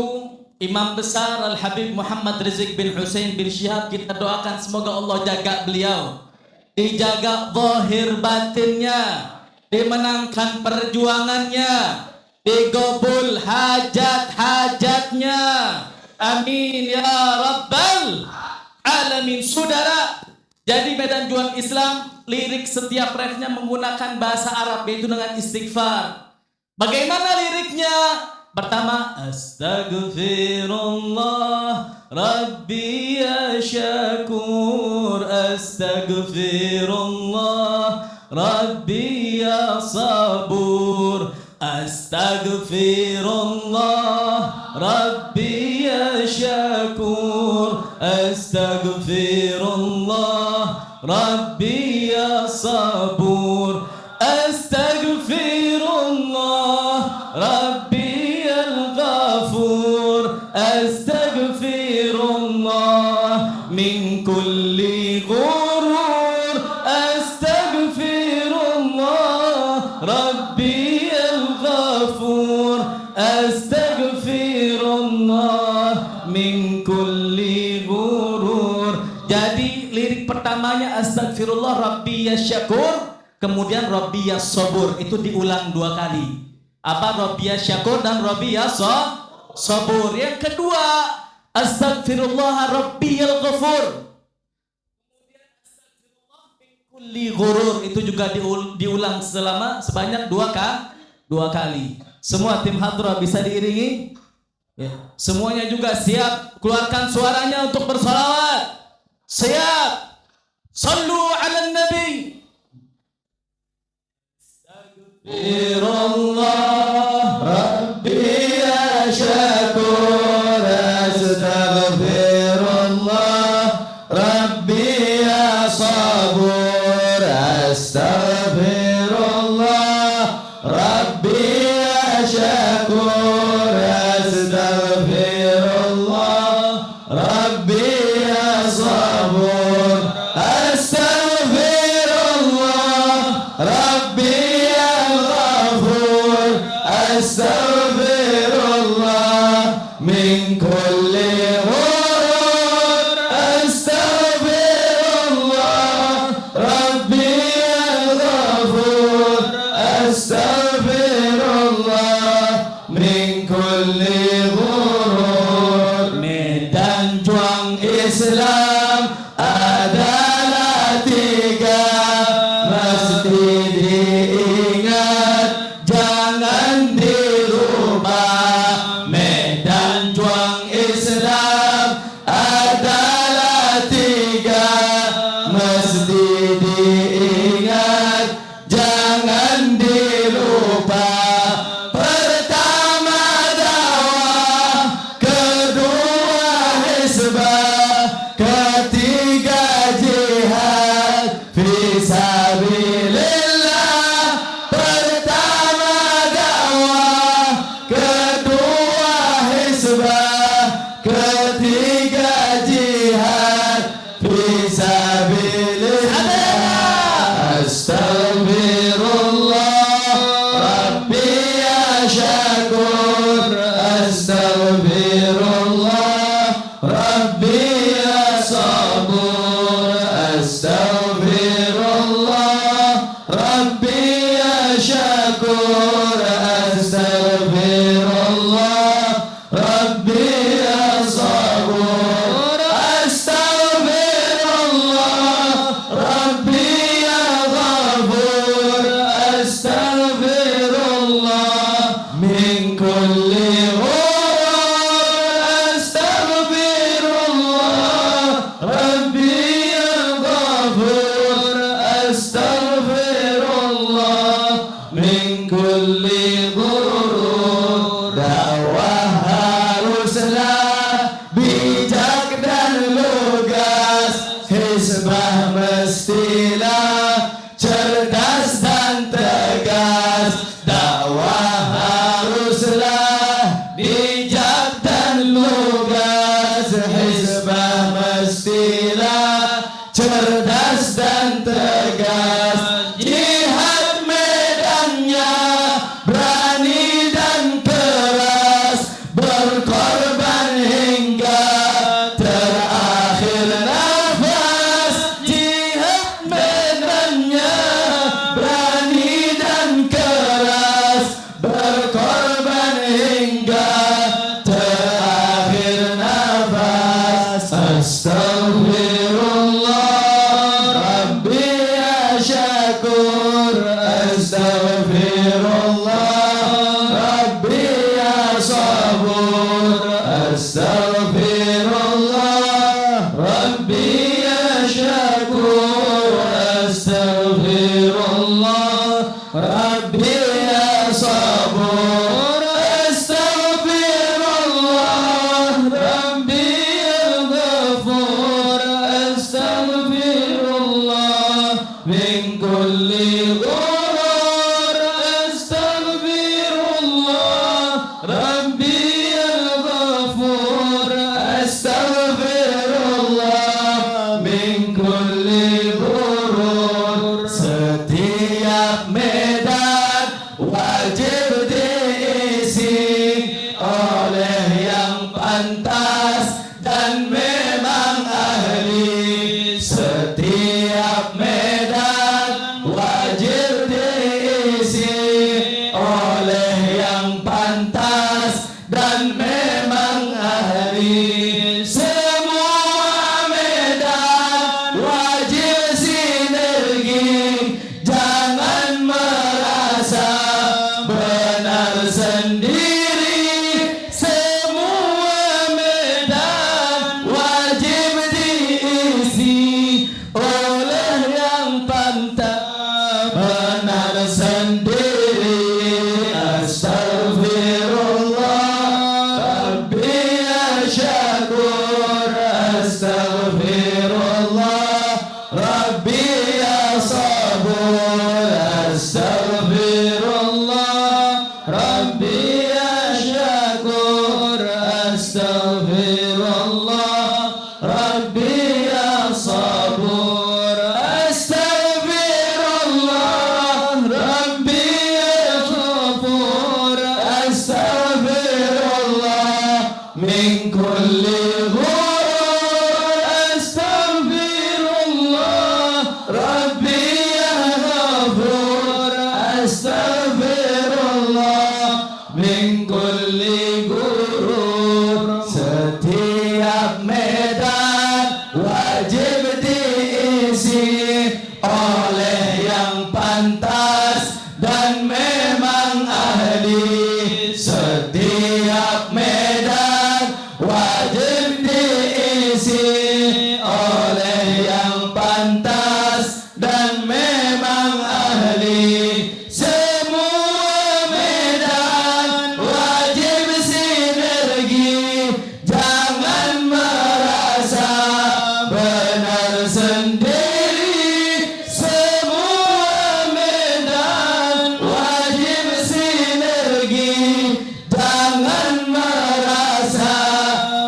Imam besar Al-Habib Muhammad Rizik bin Hussein bin Syihab. Kita doakan semoga Allah jaga beliau, dijaga zahir batinnya, dimenangkan perjuangannya, digabul hajat-hajatnya. Amin ya Rabbal Alamin. Saudara, jadi Medan Juang Islam lirik setiap refnya menggunakan bahasa Arab, yaitu dengan istighfar. Bagaimana liriknya? Pertama, Astaghfirullah Rabbi ya Syakur, Astaghfirullah Rabbi ya Sabur, Astaghfirullah Rabbi ya Syakur, Astaghfirullah Rabbi ya Sabur, Astaghfirullah Astaghfirullah min kulli ghurur. Astaghfirullah Rabbiyal Ghafur. Astaghfirullah min kulli ghurur. Jadi lirik pertamanya astagfirullah Rabbiyas Syakur, kemudian Rabbiyas Sabur, itu diulang 2 kali. Apa? Rabbiyas Syakur dan Rabbiyas Sabur. Yang kedua, astagfirullah Rabbiyal Ghafur. Kemudian astagfirullah min kulli ghurur, itu juga diulang sebanyak 2 kali. Semua tim hadrah bisa diiringi? Ya. Semuanya juga siap, keluarkan suaranya untuk bersalawat. Siap. Sallu ala nabi. Astagfirullah Rabbi ya Syakur. Astagfirullah Rabbi ya Sabur. Astagfirullah Rabbi ya Syakur. Astagfirullah Rabbi ya Sabur. Astagfirullah Rabbi ya Ghafur. Astagfirullah min kulli ghurur. Astagfirullah Rabbi ya Ghafur. Astagfirullah min kulli ghurur. Medan juang Islam adalah 3, mesti diingat, jangan dirubah. Medan juang Islam adalah 3, mesti diingat, jangan dilupa. Pertama dakwah, kedua hizbah, ketiga jihad fisabilillah. Pertama dakwah, kedua hizbah, ketiga jihad fisabilillah. Astagfirullah Rabbi ya Syakur. Astagfirullah Rabbi ya Sabur. Astagfirullah Rabbi ya Syakur. Astagfirullah Rabbi ya Sabur. Astagfirullah Rabbi ya Ghafur. Astagfirullah min kulli ghurur. Astagfirullah Rabbi ya Ghafur. Astagfirullah min kulli ghurur. Dakwah haruslah bijak dan lugas, hizbah mestilah cerdas dan tegas. Dakwah haruslah bijak dan lugas, hizbah mestilah cerdas dan tegas. Jihad medannya berani dan keras, berkorban hingga terakhir nafas. Jihad medannya berani dan keras, berkorban hingga terakhir nafas. Astagfirullah Rabbi ya Syakur. Astagfirullah Rabbi ya Sabur. Astagfirullah Rabbi ya Syakur. Astagfirullah Rabbi ya Sabur. Astagfirullah Rabbi ya Ghafur. Astagfirullah min kulli ghurur. Astagfirullah Rabbi ya Ghafur. pantas dan memang ahli. Setiap medan wajib diisi oleh yang pantas dan memang ahli. Semua medan wajib sinergi, jangan merasa benar sendiri. Semua medan wajib diisi oleh yang pantas benar sendiri. Astaghfirullah Rabbi ya syakur. Astaghfirullah Rabbi ya sabur. Astaghfirullah Rabbi ya syakur. Astaghfirullah Rabbi ya sabur. Astaghfirullah Rabbi ya ghafur. Astaghfirullah min kulli ghurur. Astaghfirullah Rabbi ya ghafur. Astaghfirullah min kulli ghurur. Setiap medan wajib diisi oleh yang pantas dan memang ahli. Setiap medan wajib diisi oleh yang pantas dan memang ahli. Semua medan wajib sinergi, jangan merasa benar sendiri. Semua medan wajib sinergi, jangan merasa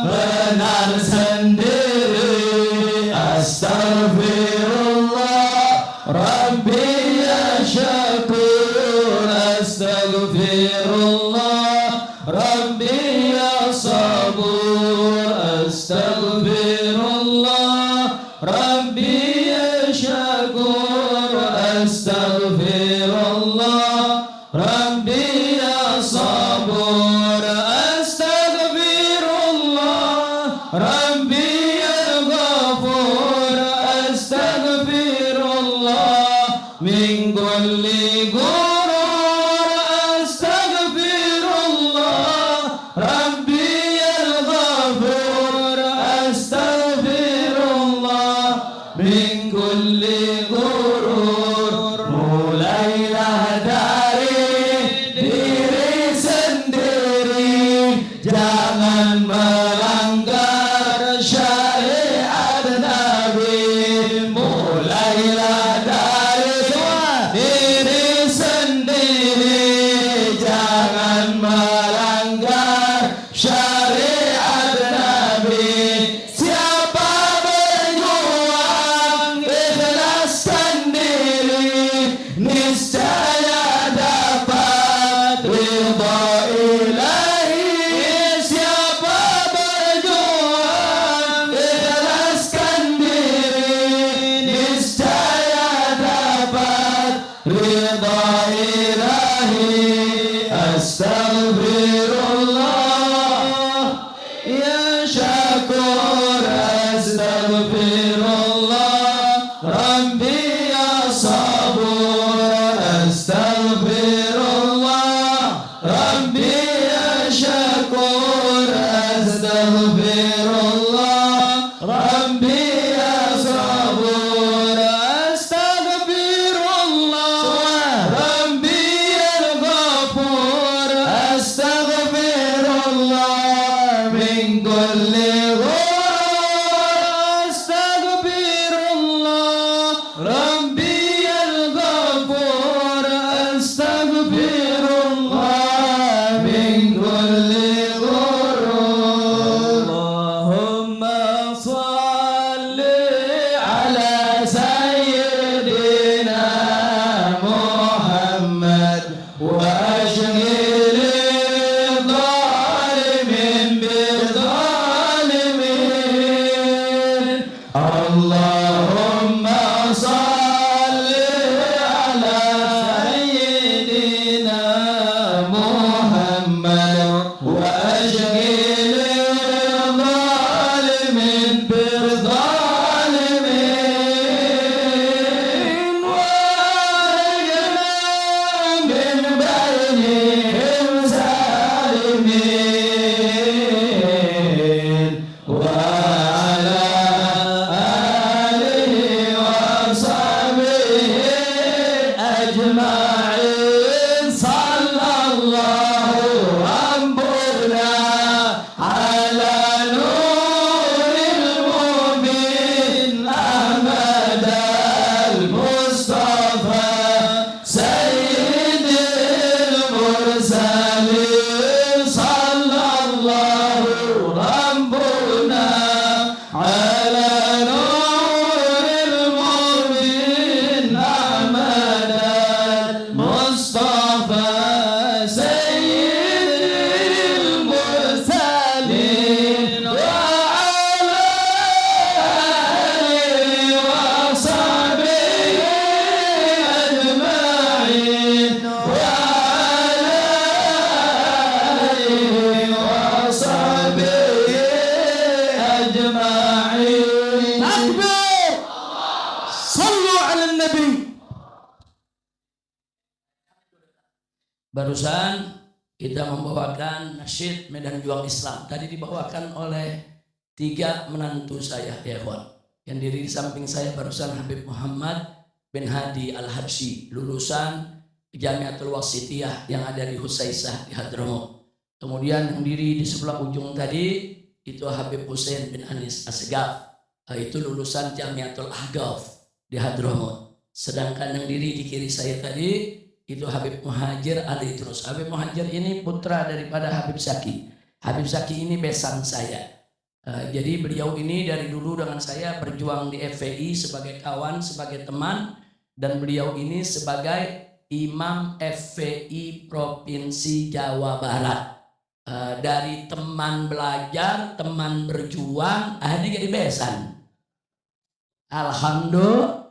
benar sendiri. Astaghfirullah Rabbi ya syakur. Astaghfirullah Rabbi ya sabur. Astaghfirullah Rabbi ya syakur. Astaghfirullah Rabbi ya sabur. Astaghfirullah Rabbi ya ghafur. Astaghfirullah min kulli ghurur. Astaghfirullah Rabbi ya ghafur. Astaghfirullah min kulli ghurur. Mulailah dari diri sendiri, jangan melanggar syariat Nabi. Mulailah dari diri sendiri, jangan melanggar syariat Nabi. Siapa berjuang ikhlaskan diri, niscaya dapat ridha ilahi. Siapa berjuang ikhlaskan diri, niscaya dapat ridha ilahi. Astaghfirullah ya syakur. Astaghfirullah Rabbi ya sabur. Astaghfirullah Rabbi ya syakur. Astaghfirullah Rabbi ya sabur. Astaghfirullah Rabbi ya ghafur. Astaghfirullah min kulli ghurur. Astaghfirullah Rabbi ya ghafur. Astaghfirullah min kulli ghurur. Allahumma salli ala sayyidina Muhammad wa ashghil الظالمين بالظالمين. ربنا على نور المبين أحمد المصطفى سيد المرسلين وعلى آله وصحبه أجمعين وعلى آله وصحبه أجمعين. أكبر صلوا على النبي. Barusan kita membawakan nasyid Medan Juang Islam. Tadi dibawakan oleh 3 menantu saya, ya kawan. Yang diri di samping saya barusan Habib Muhammad bin Hadi Al-Habsyi, lulusan Jamiatul Wasitiyah yang ada di Husaisah di Hadramaut. Kemudian yang diri di sebelah ujung tadi itu Habib Hussein bin Anis Asgaf, itu lulusan Jamiatul Ahqaf di Hadramaut. Sedangkan yang diri di kiri saya tadi itu Habib Muhajir Ali Terus. Habib Muhajir ini putra daripada Habib Zaki. Habib Zaki ini besan saya. Jadi beliau ini dari dulu dengan saya berjuang di FPI sebagai kawan, sebagai teman, dan beliau ini sebagai Imam FPI Provinsi Jawa Barat. Dari teman belajar, teman berjuang, akhirnya jadi besan. Alhamdulillah.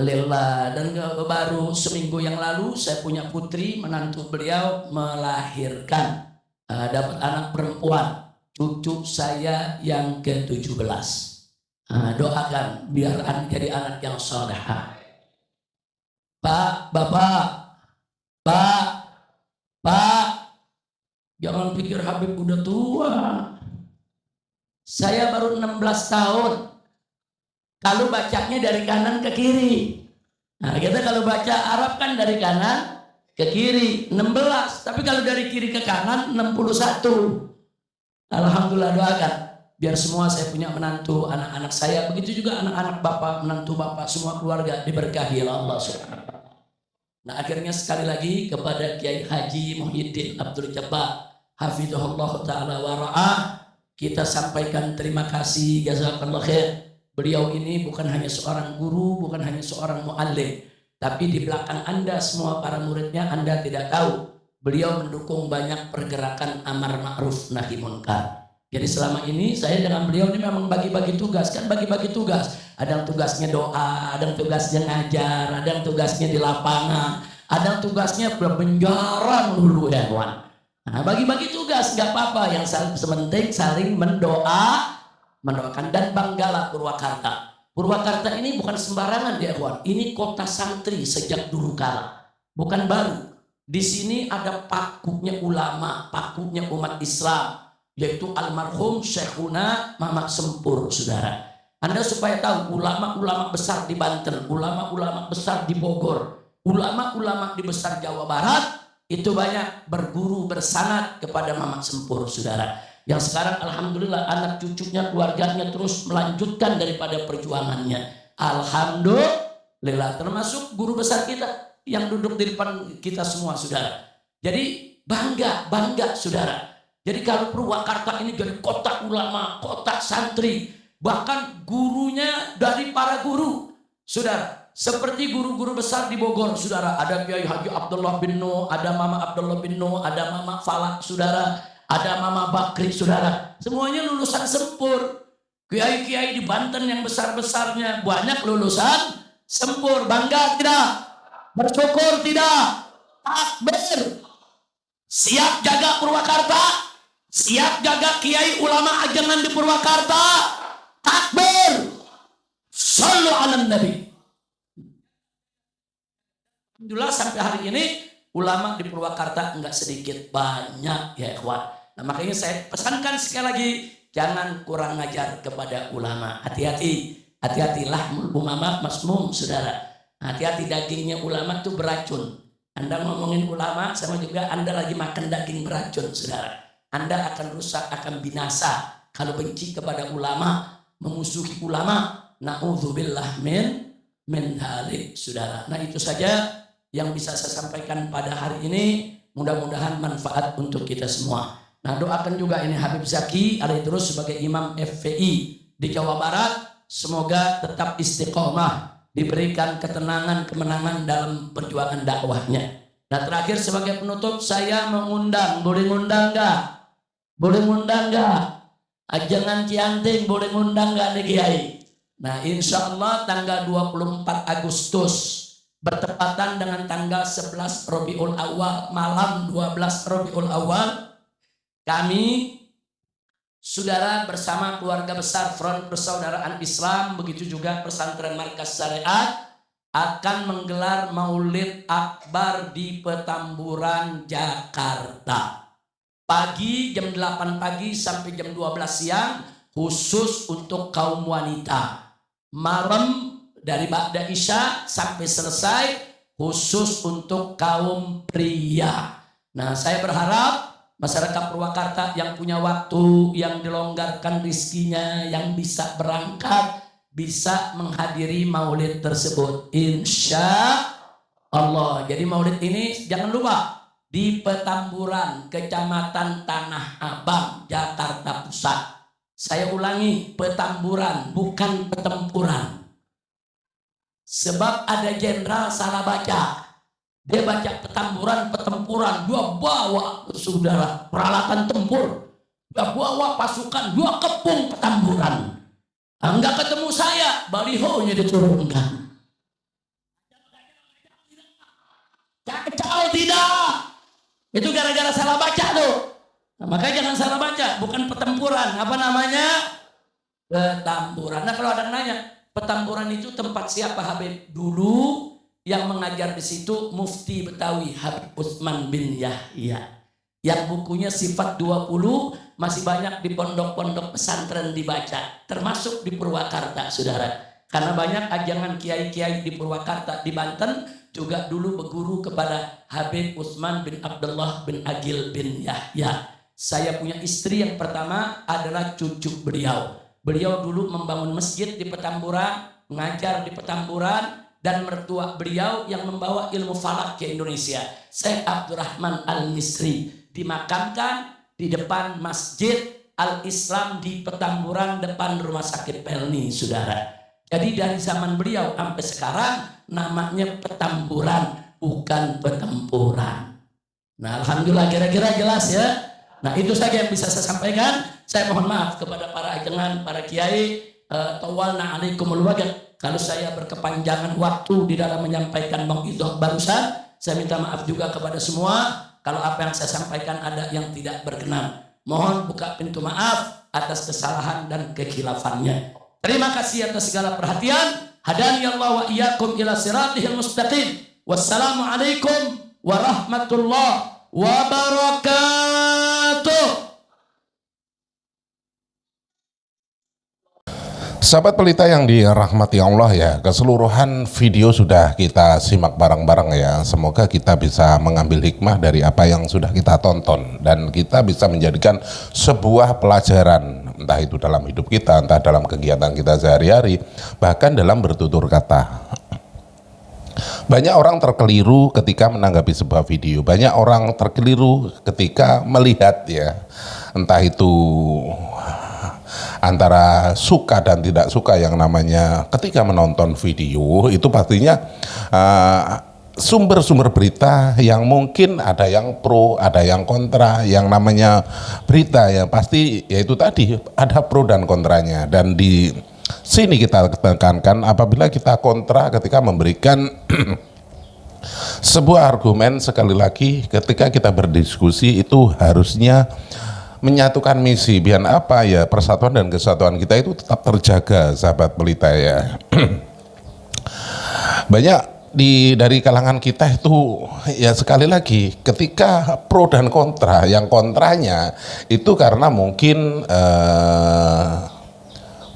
Dan baru seminggu yang lalu saya punya putri, menantu beliau melahirkan, dapat anak perempuan, cucu saya yang ke-17. Doakan biar jadi anak yang soleh. Pak, Pak, jangan pikir Habib udah tua. Saya baru 16 tahun. Kalau bacanya dari kanan ke kiri. Nah, kita kalau baca Arab kan dari kanan ke kiri 16. Tapi kalau dari kiri ke kanan 61. Alhamdulillah, doakan biar semua saya punya menantu, anak-anak saya, begitu juga anak-anak bapak, menantu bapak, semua keluarga diberkahi oleh Allah Subhanahu wa taala. Nah, akhirnya sekali lagi kepada Kiai Haji Muhyiddin Abdul Jabbar hafizahullah taala wa ra'ah, kita sampaikan terima kasih, jazakallahu khair. Beliau ini bukan hanya seorang guru, bukan hanya seorang muallim, tapi di belakang Anda semua para muridnya, Anda tidak tahu, beliau mendukung banyak pergerakan amar ma'ruf nahi munkar. Jadi selama ini saya dengan beliau ini memang bagi-bagi tugas, kan bagi-bagi tugas. Ada yang tugasnya doa, ada yang tugasnya ngajar, ada yang tugasnya di lapangan, ada yang tugasnya berpenjara dulu ya kawan. Nah, bagi-bagi tugas nggak apa-apa, yang sementing saling mendoakan. Dan banggalah Purwakarta. Purwakarta ini bukan sembarangan ya kawan. Ini kota santri sejak dulu kala, bukan baru. Di sini ada pakunya ulama, pakunya umat Islam, yaitu almarhum Syekhuna Mamak Sempur, saudara. Anda supaya tahu, ulama-ulama besar di Banten, ulama-ulama besar di Bogor, ulama-ulama di besar Jawa Barat, itu banyak berguru bersanad kepada Mamak Sempur, saudara. Yang sekarang alhamdulillah anak cucunya, keluarganya terus melanjutkan daripada perjuangannya. Alhamdulillah, termasuk guru besar kita yang duduk di depan kita semua, saudara. Jadi bangga saudara. Jadi kalau Purwakarta ini jadi kota ulama, kota santri, bahkan gurunya dari para guru, saudara. Seperti guru-guru besar di Bogor, saudara. Ada Kiai Haji Abdullah bin Nuh, ada Mama Abdullah bin Nuh, ada Mama Falak, saudara. Ada Mama Bakri, saudara. Semuanya lulusan Sempur. Kiai-kiai di Banten yang besar-besarnya banyak lulusan Sempur. Bangga tidak? Bersyukur tidak? Takbir. Siap jaga Purwakarta? Siap jaga kiai ulama ajangan di Purwakarta? Takbir. Shallu ala Nabi. Alhamdulillah sampai hari ini ulama di Purwakarta enggak sedikit, banyak ya ikhwan. Nah, makanya saya pesankan sekali lagi, jangan kurang ngajar kepada ulama. Hati-hatilah umama masmum, saudara. Hati-hati, dagingnya ulama itu beracun. Anda ngomongin ulama sama juga Anda lagi makan daging beracun, saudara. Anda akan rusak, akan binasa kalau benci kepada ulama, memusuhi ulama. Na'udzubillah min halik, saudara. Nah, itu saja yang bisa saya sampaikan pada hari ini. Mudah-mudahan manfaat untuk kita semua. Nah, doakan juga ini Habib Zaki alaihi terus sebagai imam FPI di Jawa Barat, semoga tetap istiqomah, diberikan ketenangan, kemenangan dalam perjuangan dakwahnya. Nah, terakhir sebagai penutup saya mengundang, boleh ngundang nggak? Boleh ngundang nggak? Ajangan Cianting boleh ngundang nggak nih Kiai? Nah, insya Allah tanggal 24 Agustus bertepatan dengan tanggal 11 Rabiul Awal, malam 12 Rabiul Awal, kami saudara bersama keluarga besar Front Persaudaraan Islam, begitu juga pesantren Markas Syariat, akan menggelar Maulid Akbar di Petamburan, Jakarta. Pagi jam 8 pagi sampai jam 12 siang khusus untuk kaum wanita. Malam dari Ba'da Isya sampai selesai khusus untuk kaum pria. Nah, saya berharap masyarakat Purwakarta yang punya waktu, yang dilonggarkan rizkinya, yang bisa berangkat, bisa menghadiri maulid tersebut. Insya Allah. Jadi maulid ini jangan lupa di Petamburan, Kecamatan Tanah Abang, Jakarta Pusat. Saya ulangi, Petamburan, bukan Petempuran. Sebab ada jenderal salah baca. Dia baca Petamburan, Petempuran. Dia bawa, saudara, peralatan tempur. Dia bawa pasukan, dia kepung Petamburan. Enggak ketemu saya, balihonya diturunkan. Kacau tidak. Itu gara-gara salah baca tuh. Nah, makanya jangan salah baca, bukan Petempuran. Apa namanya? Petamburan. Nah, kalau ada yang nanya, Petamburan itu tempat siapa Habib? Dulu yang mengajar di situ Mufti Betawi Habib Utsman bin Yahya. Yang bukunya Sifat 20 masih banyak di pondok-pondok pesantren dibaca, termasuk di Purwakarta, saudara. Karena banyak ajangan kiai-kiai di Purwakarta, di Banten juga dulu berguru kepada Habib Utsman bin Abdullah bin Agil bin Yahya. Saya punya istri yang pertama adalah cucu beliau. Beliau dulu membangun masjid di Petamburan, mengajar di Petamburan, dan mertua beliau yang membawa ilmu falak ke Indonesia, Syekh Abdurrahman Al-Misri, dimakamkan di depan Masjid Al-Islam di Petamburan depan Rumah Sakit Pelni, saudara. Jadi dari zaman beliau sampai sekarang namanya Petamburan, bukan Petempuran. Nah, alhamdulillah kira-kira jelas ya. Nah, itu saja yang bisa saya sampaikan. Saya mohon maaf kepada para ajengan, para kiai, tawalna alaikumul waqt. Kalau saya berkepanjangan waktu di dalam menyampaikan mau'izah barusan, saya minta maaf juga kepada semua kalau apa yang saya sampaikan ada yang tidak berkenan. Mohon buka pintu maaf atas kesalahan dan kekhilafannya. Terima kasih atas segala perhatian. Hadani Allah wa iyyakum ila siratihil mustaqim. Wassalamualaikum warahmatullahi wabarakatuh. Sahabat pelita yang dirahmati Allah ya, keseluruhan video sudah kita simak bareng-bareng ya. Semoga kita bisa mengambil hikmah dari apa yang sudah kita tonton dan kita bisa menjadikan sebuah pelajaran, entah itu dalam hidup kita, entah dalam kegiatan kita sehari-hari, bahkan dalam bertutur kata. Banyak orang terkeliru ketika menanggapi sebuah video, banyak orang terkeliru ketika melihat ya, entah itu antara suka dan tidak suka yang namanya ketika menonton video itu pastinya sumber-sumber berita yang mungkin ada yang pro, ada yang kontra. Yang namanya berita ya pasti yaitu tadi ada pro dan kontranya, dan di sini kita tekankan apabila kita kontra ketika memberikan sebuah argumen, sekali lagi ketika kita berdiskusi itu harusnya menyatukan misi, biar apa ya, persatuan dan kesatuan kita itu tetap terjaga, sahabat pelita ya. Banyak dari kalangan kita itu ya, sekali lagi ketika pro dan kontra, yang kontranya itu karena mungkin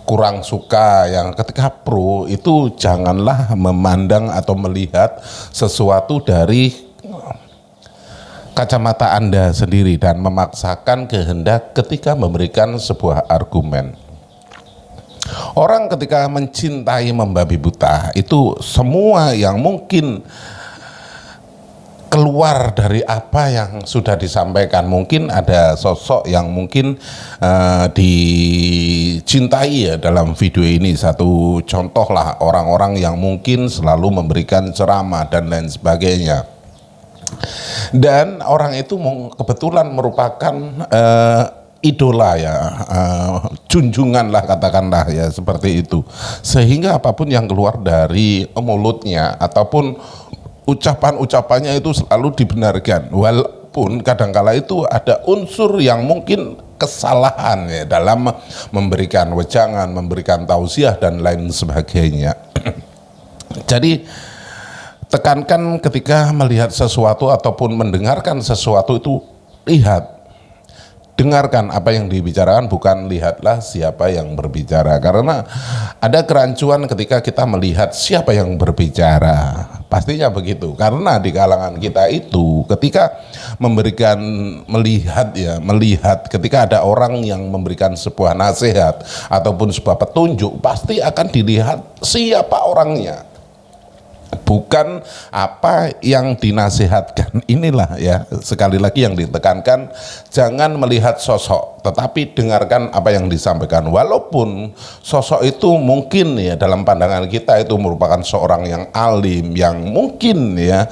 kurang suka, yang ketika pro itu janganlah memandang atau melihat sesuatu dari kacamata Anda sendiri dan memaksakan kehendak ketika memberikan sebuah argumen. Orang ketika mencintai membabi buta itu semua yang mungkin keluar dari apa yang sudah disampaikan. Mungkin ada sosok yang mungkin dicintai ya dalam video ini. Satu contoh lah, orang-orang yang mungkin selalu memberikan ceramah dan lain sebagainya. Dan orang itu kebetulan merupakan idola ya, junjungan lah katakanlah ya, seperti itu. Sehingga apapun yang keluar dari mulutnya ataupun ucapan-ucapannya itu selalu dibenarkan, walaupun kadangkala itu ada unsur yang mungkin kesalahan ya dalam memberikan wejangan, memberikan tausiah dan lain sebagainya. Jadi tekankan ketika melihat sesuatu ataupun mendengarkan sesuatu itu, lihat, dengarkan apa yang dibicarakan, bukan lihatlah siapa yang berbicara. Karena ada kerancuan ketika kita melihat siapa yang berbicara, pastinya begitu. Karena di kalangan kita itu ketika melihat ketika ada orang yang memberikan sebuah nasihat ataupun sebuah petunjuk, pasti akan dilihat siapa orangnya, bukan apa yang dinasihatkan. Inilah ya, sekali lagi yang ditekankan, jangan melihat sosok, tetapi dengarkan apa yang disampaikan. Walaupun sosok itu mungkin ya dalam pandangan kita itu merupakan seorang yang alim, yang mungkin ya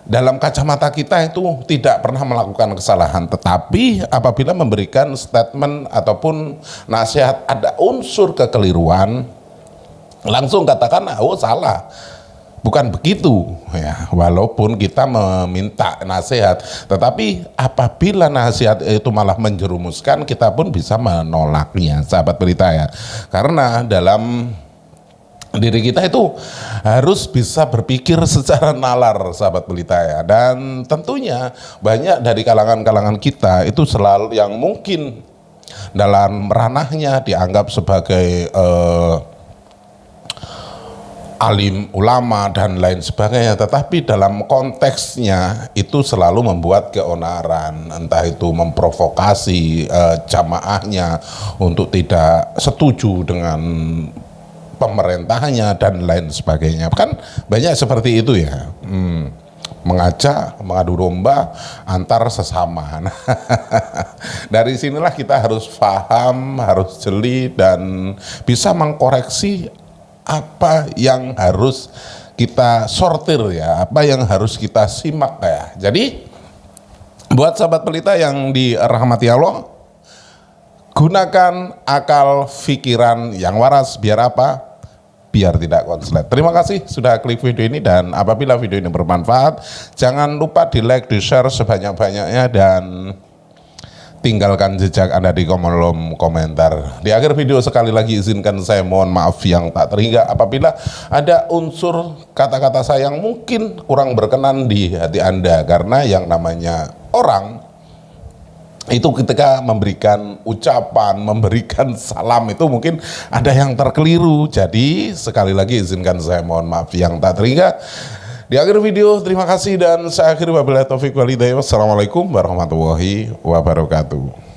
dalam kacamata kita itu tidak pernah melakukan kesalahan, tetapi apabila memberikan statement ataupun nasihat ada unsur kekeliruan, langsung katakan, oh salah. Bukan begitu ya, walaupun kita meminta nasihat, tetapi apabila nasihat itu malah menjerumuskan, kita pun bisa menolaknya, sahabat pelita ya. Karena dalam diri kita itu harus bisa berpikir secara nalar, sahabat pelita ya. Dan tentunya banyak dari kalangan-kalangan kita itu selalu yang mungkin dalam ranahnya dianggap sebagai alim, ulama dan lain sebagainya, tetapi dalam konteksnya itu selalu membuat keonaran, entah itu memprovokasi jamaahnya untuk tidak setuju dengan pemerintahnya dan lain sebagainya. Kan banyak seperti itu ya, mengajak mengadu domba antar sesama. Nah, dari sinilah kita harus paham, harus jeli dan bisa mengkoreksi apa yang harus kita sortir ya, apa yang harus kita simak ya. Jadi buat sahabat pelita yang dirahmati Allah, gunakan akal pikiran yang waras, biar apa? Biar tidak konslet. Terima kasih sudah klik video ini, dan apabila video ini bermanfaat, jangan lupa di like, di share sebanyak-banyaknya, dan tinggalkan jejak Anda di kolom komentar. Di akhir video sekali lagi izinkan saya mohon maaf yang tak terhingga apabila ada unsur kata-kata saya yang mungkin kurang berkenan di hati Anda, karena yang namanya orang itu ketika memberikan ucapan, memberikan salam itu mungkin ada yang terkeliru. Jadi sekali lagi izinkan saya mohon maaf yang tak terhingga. Di akhir video, terima kasih dan saya akhiri wabillahi taufiq wal hidayah. Wassalamualaikum warahmatullahi wabarakatuh.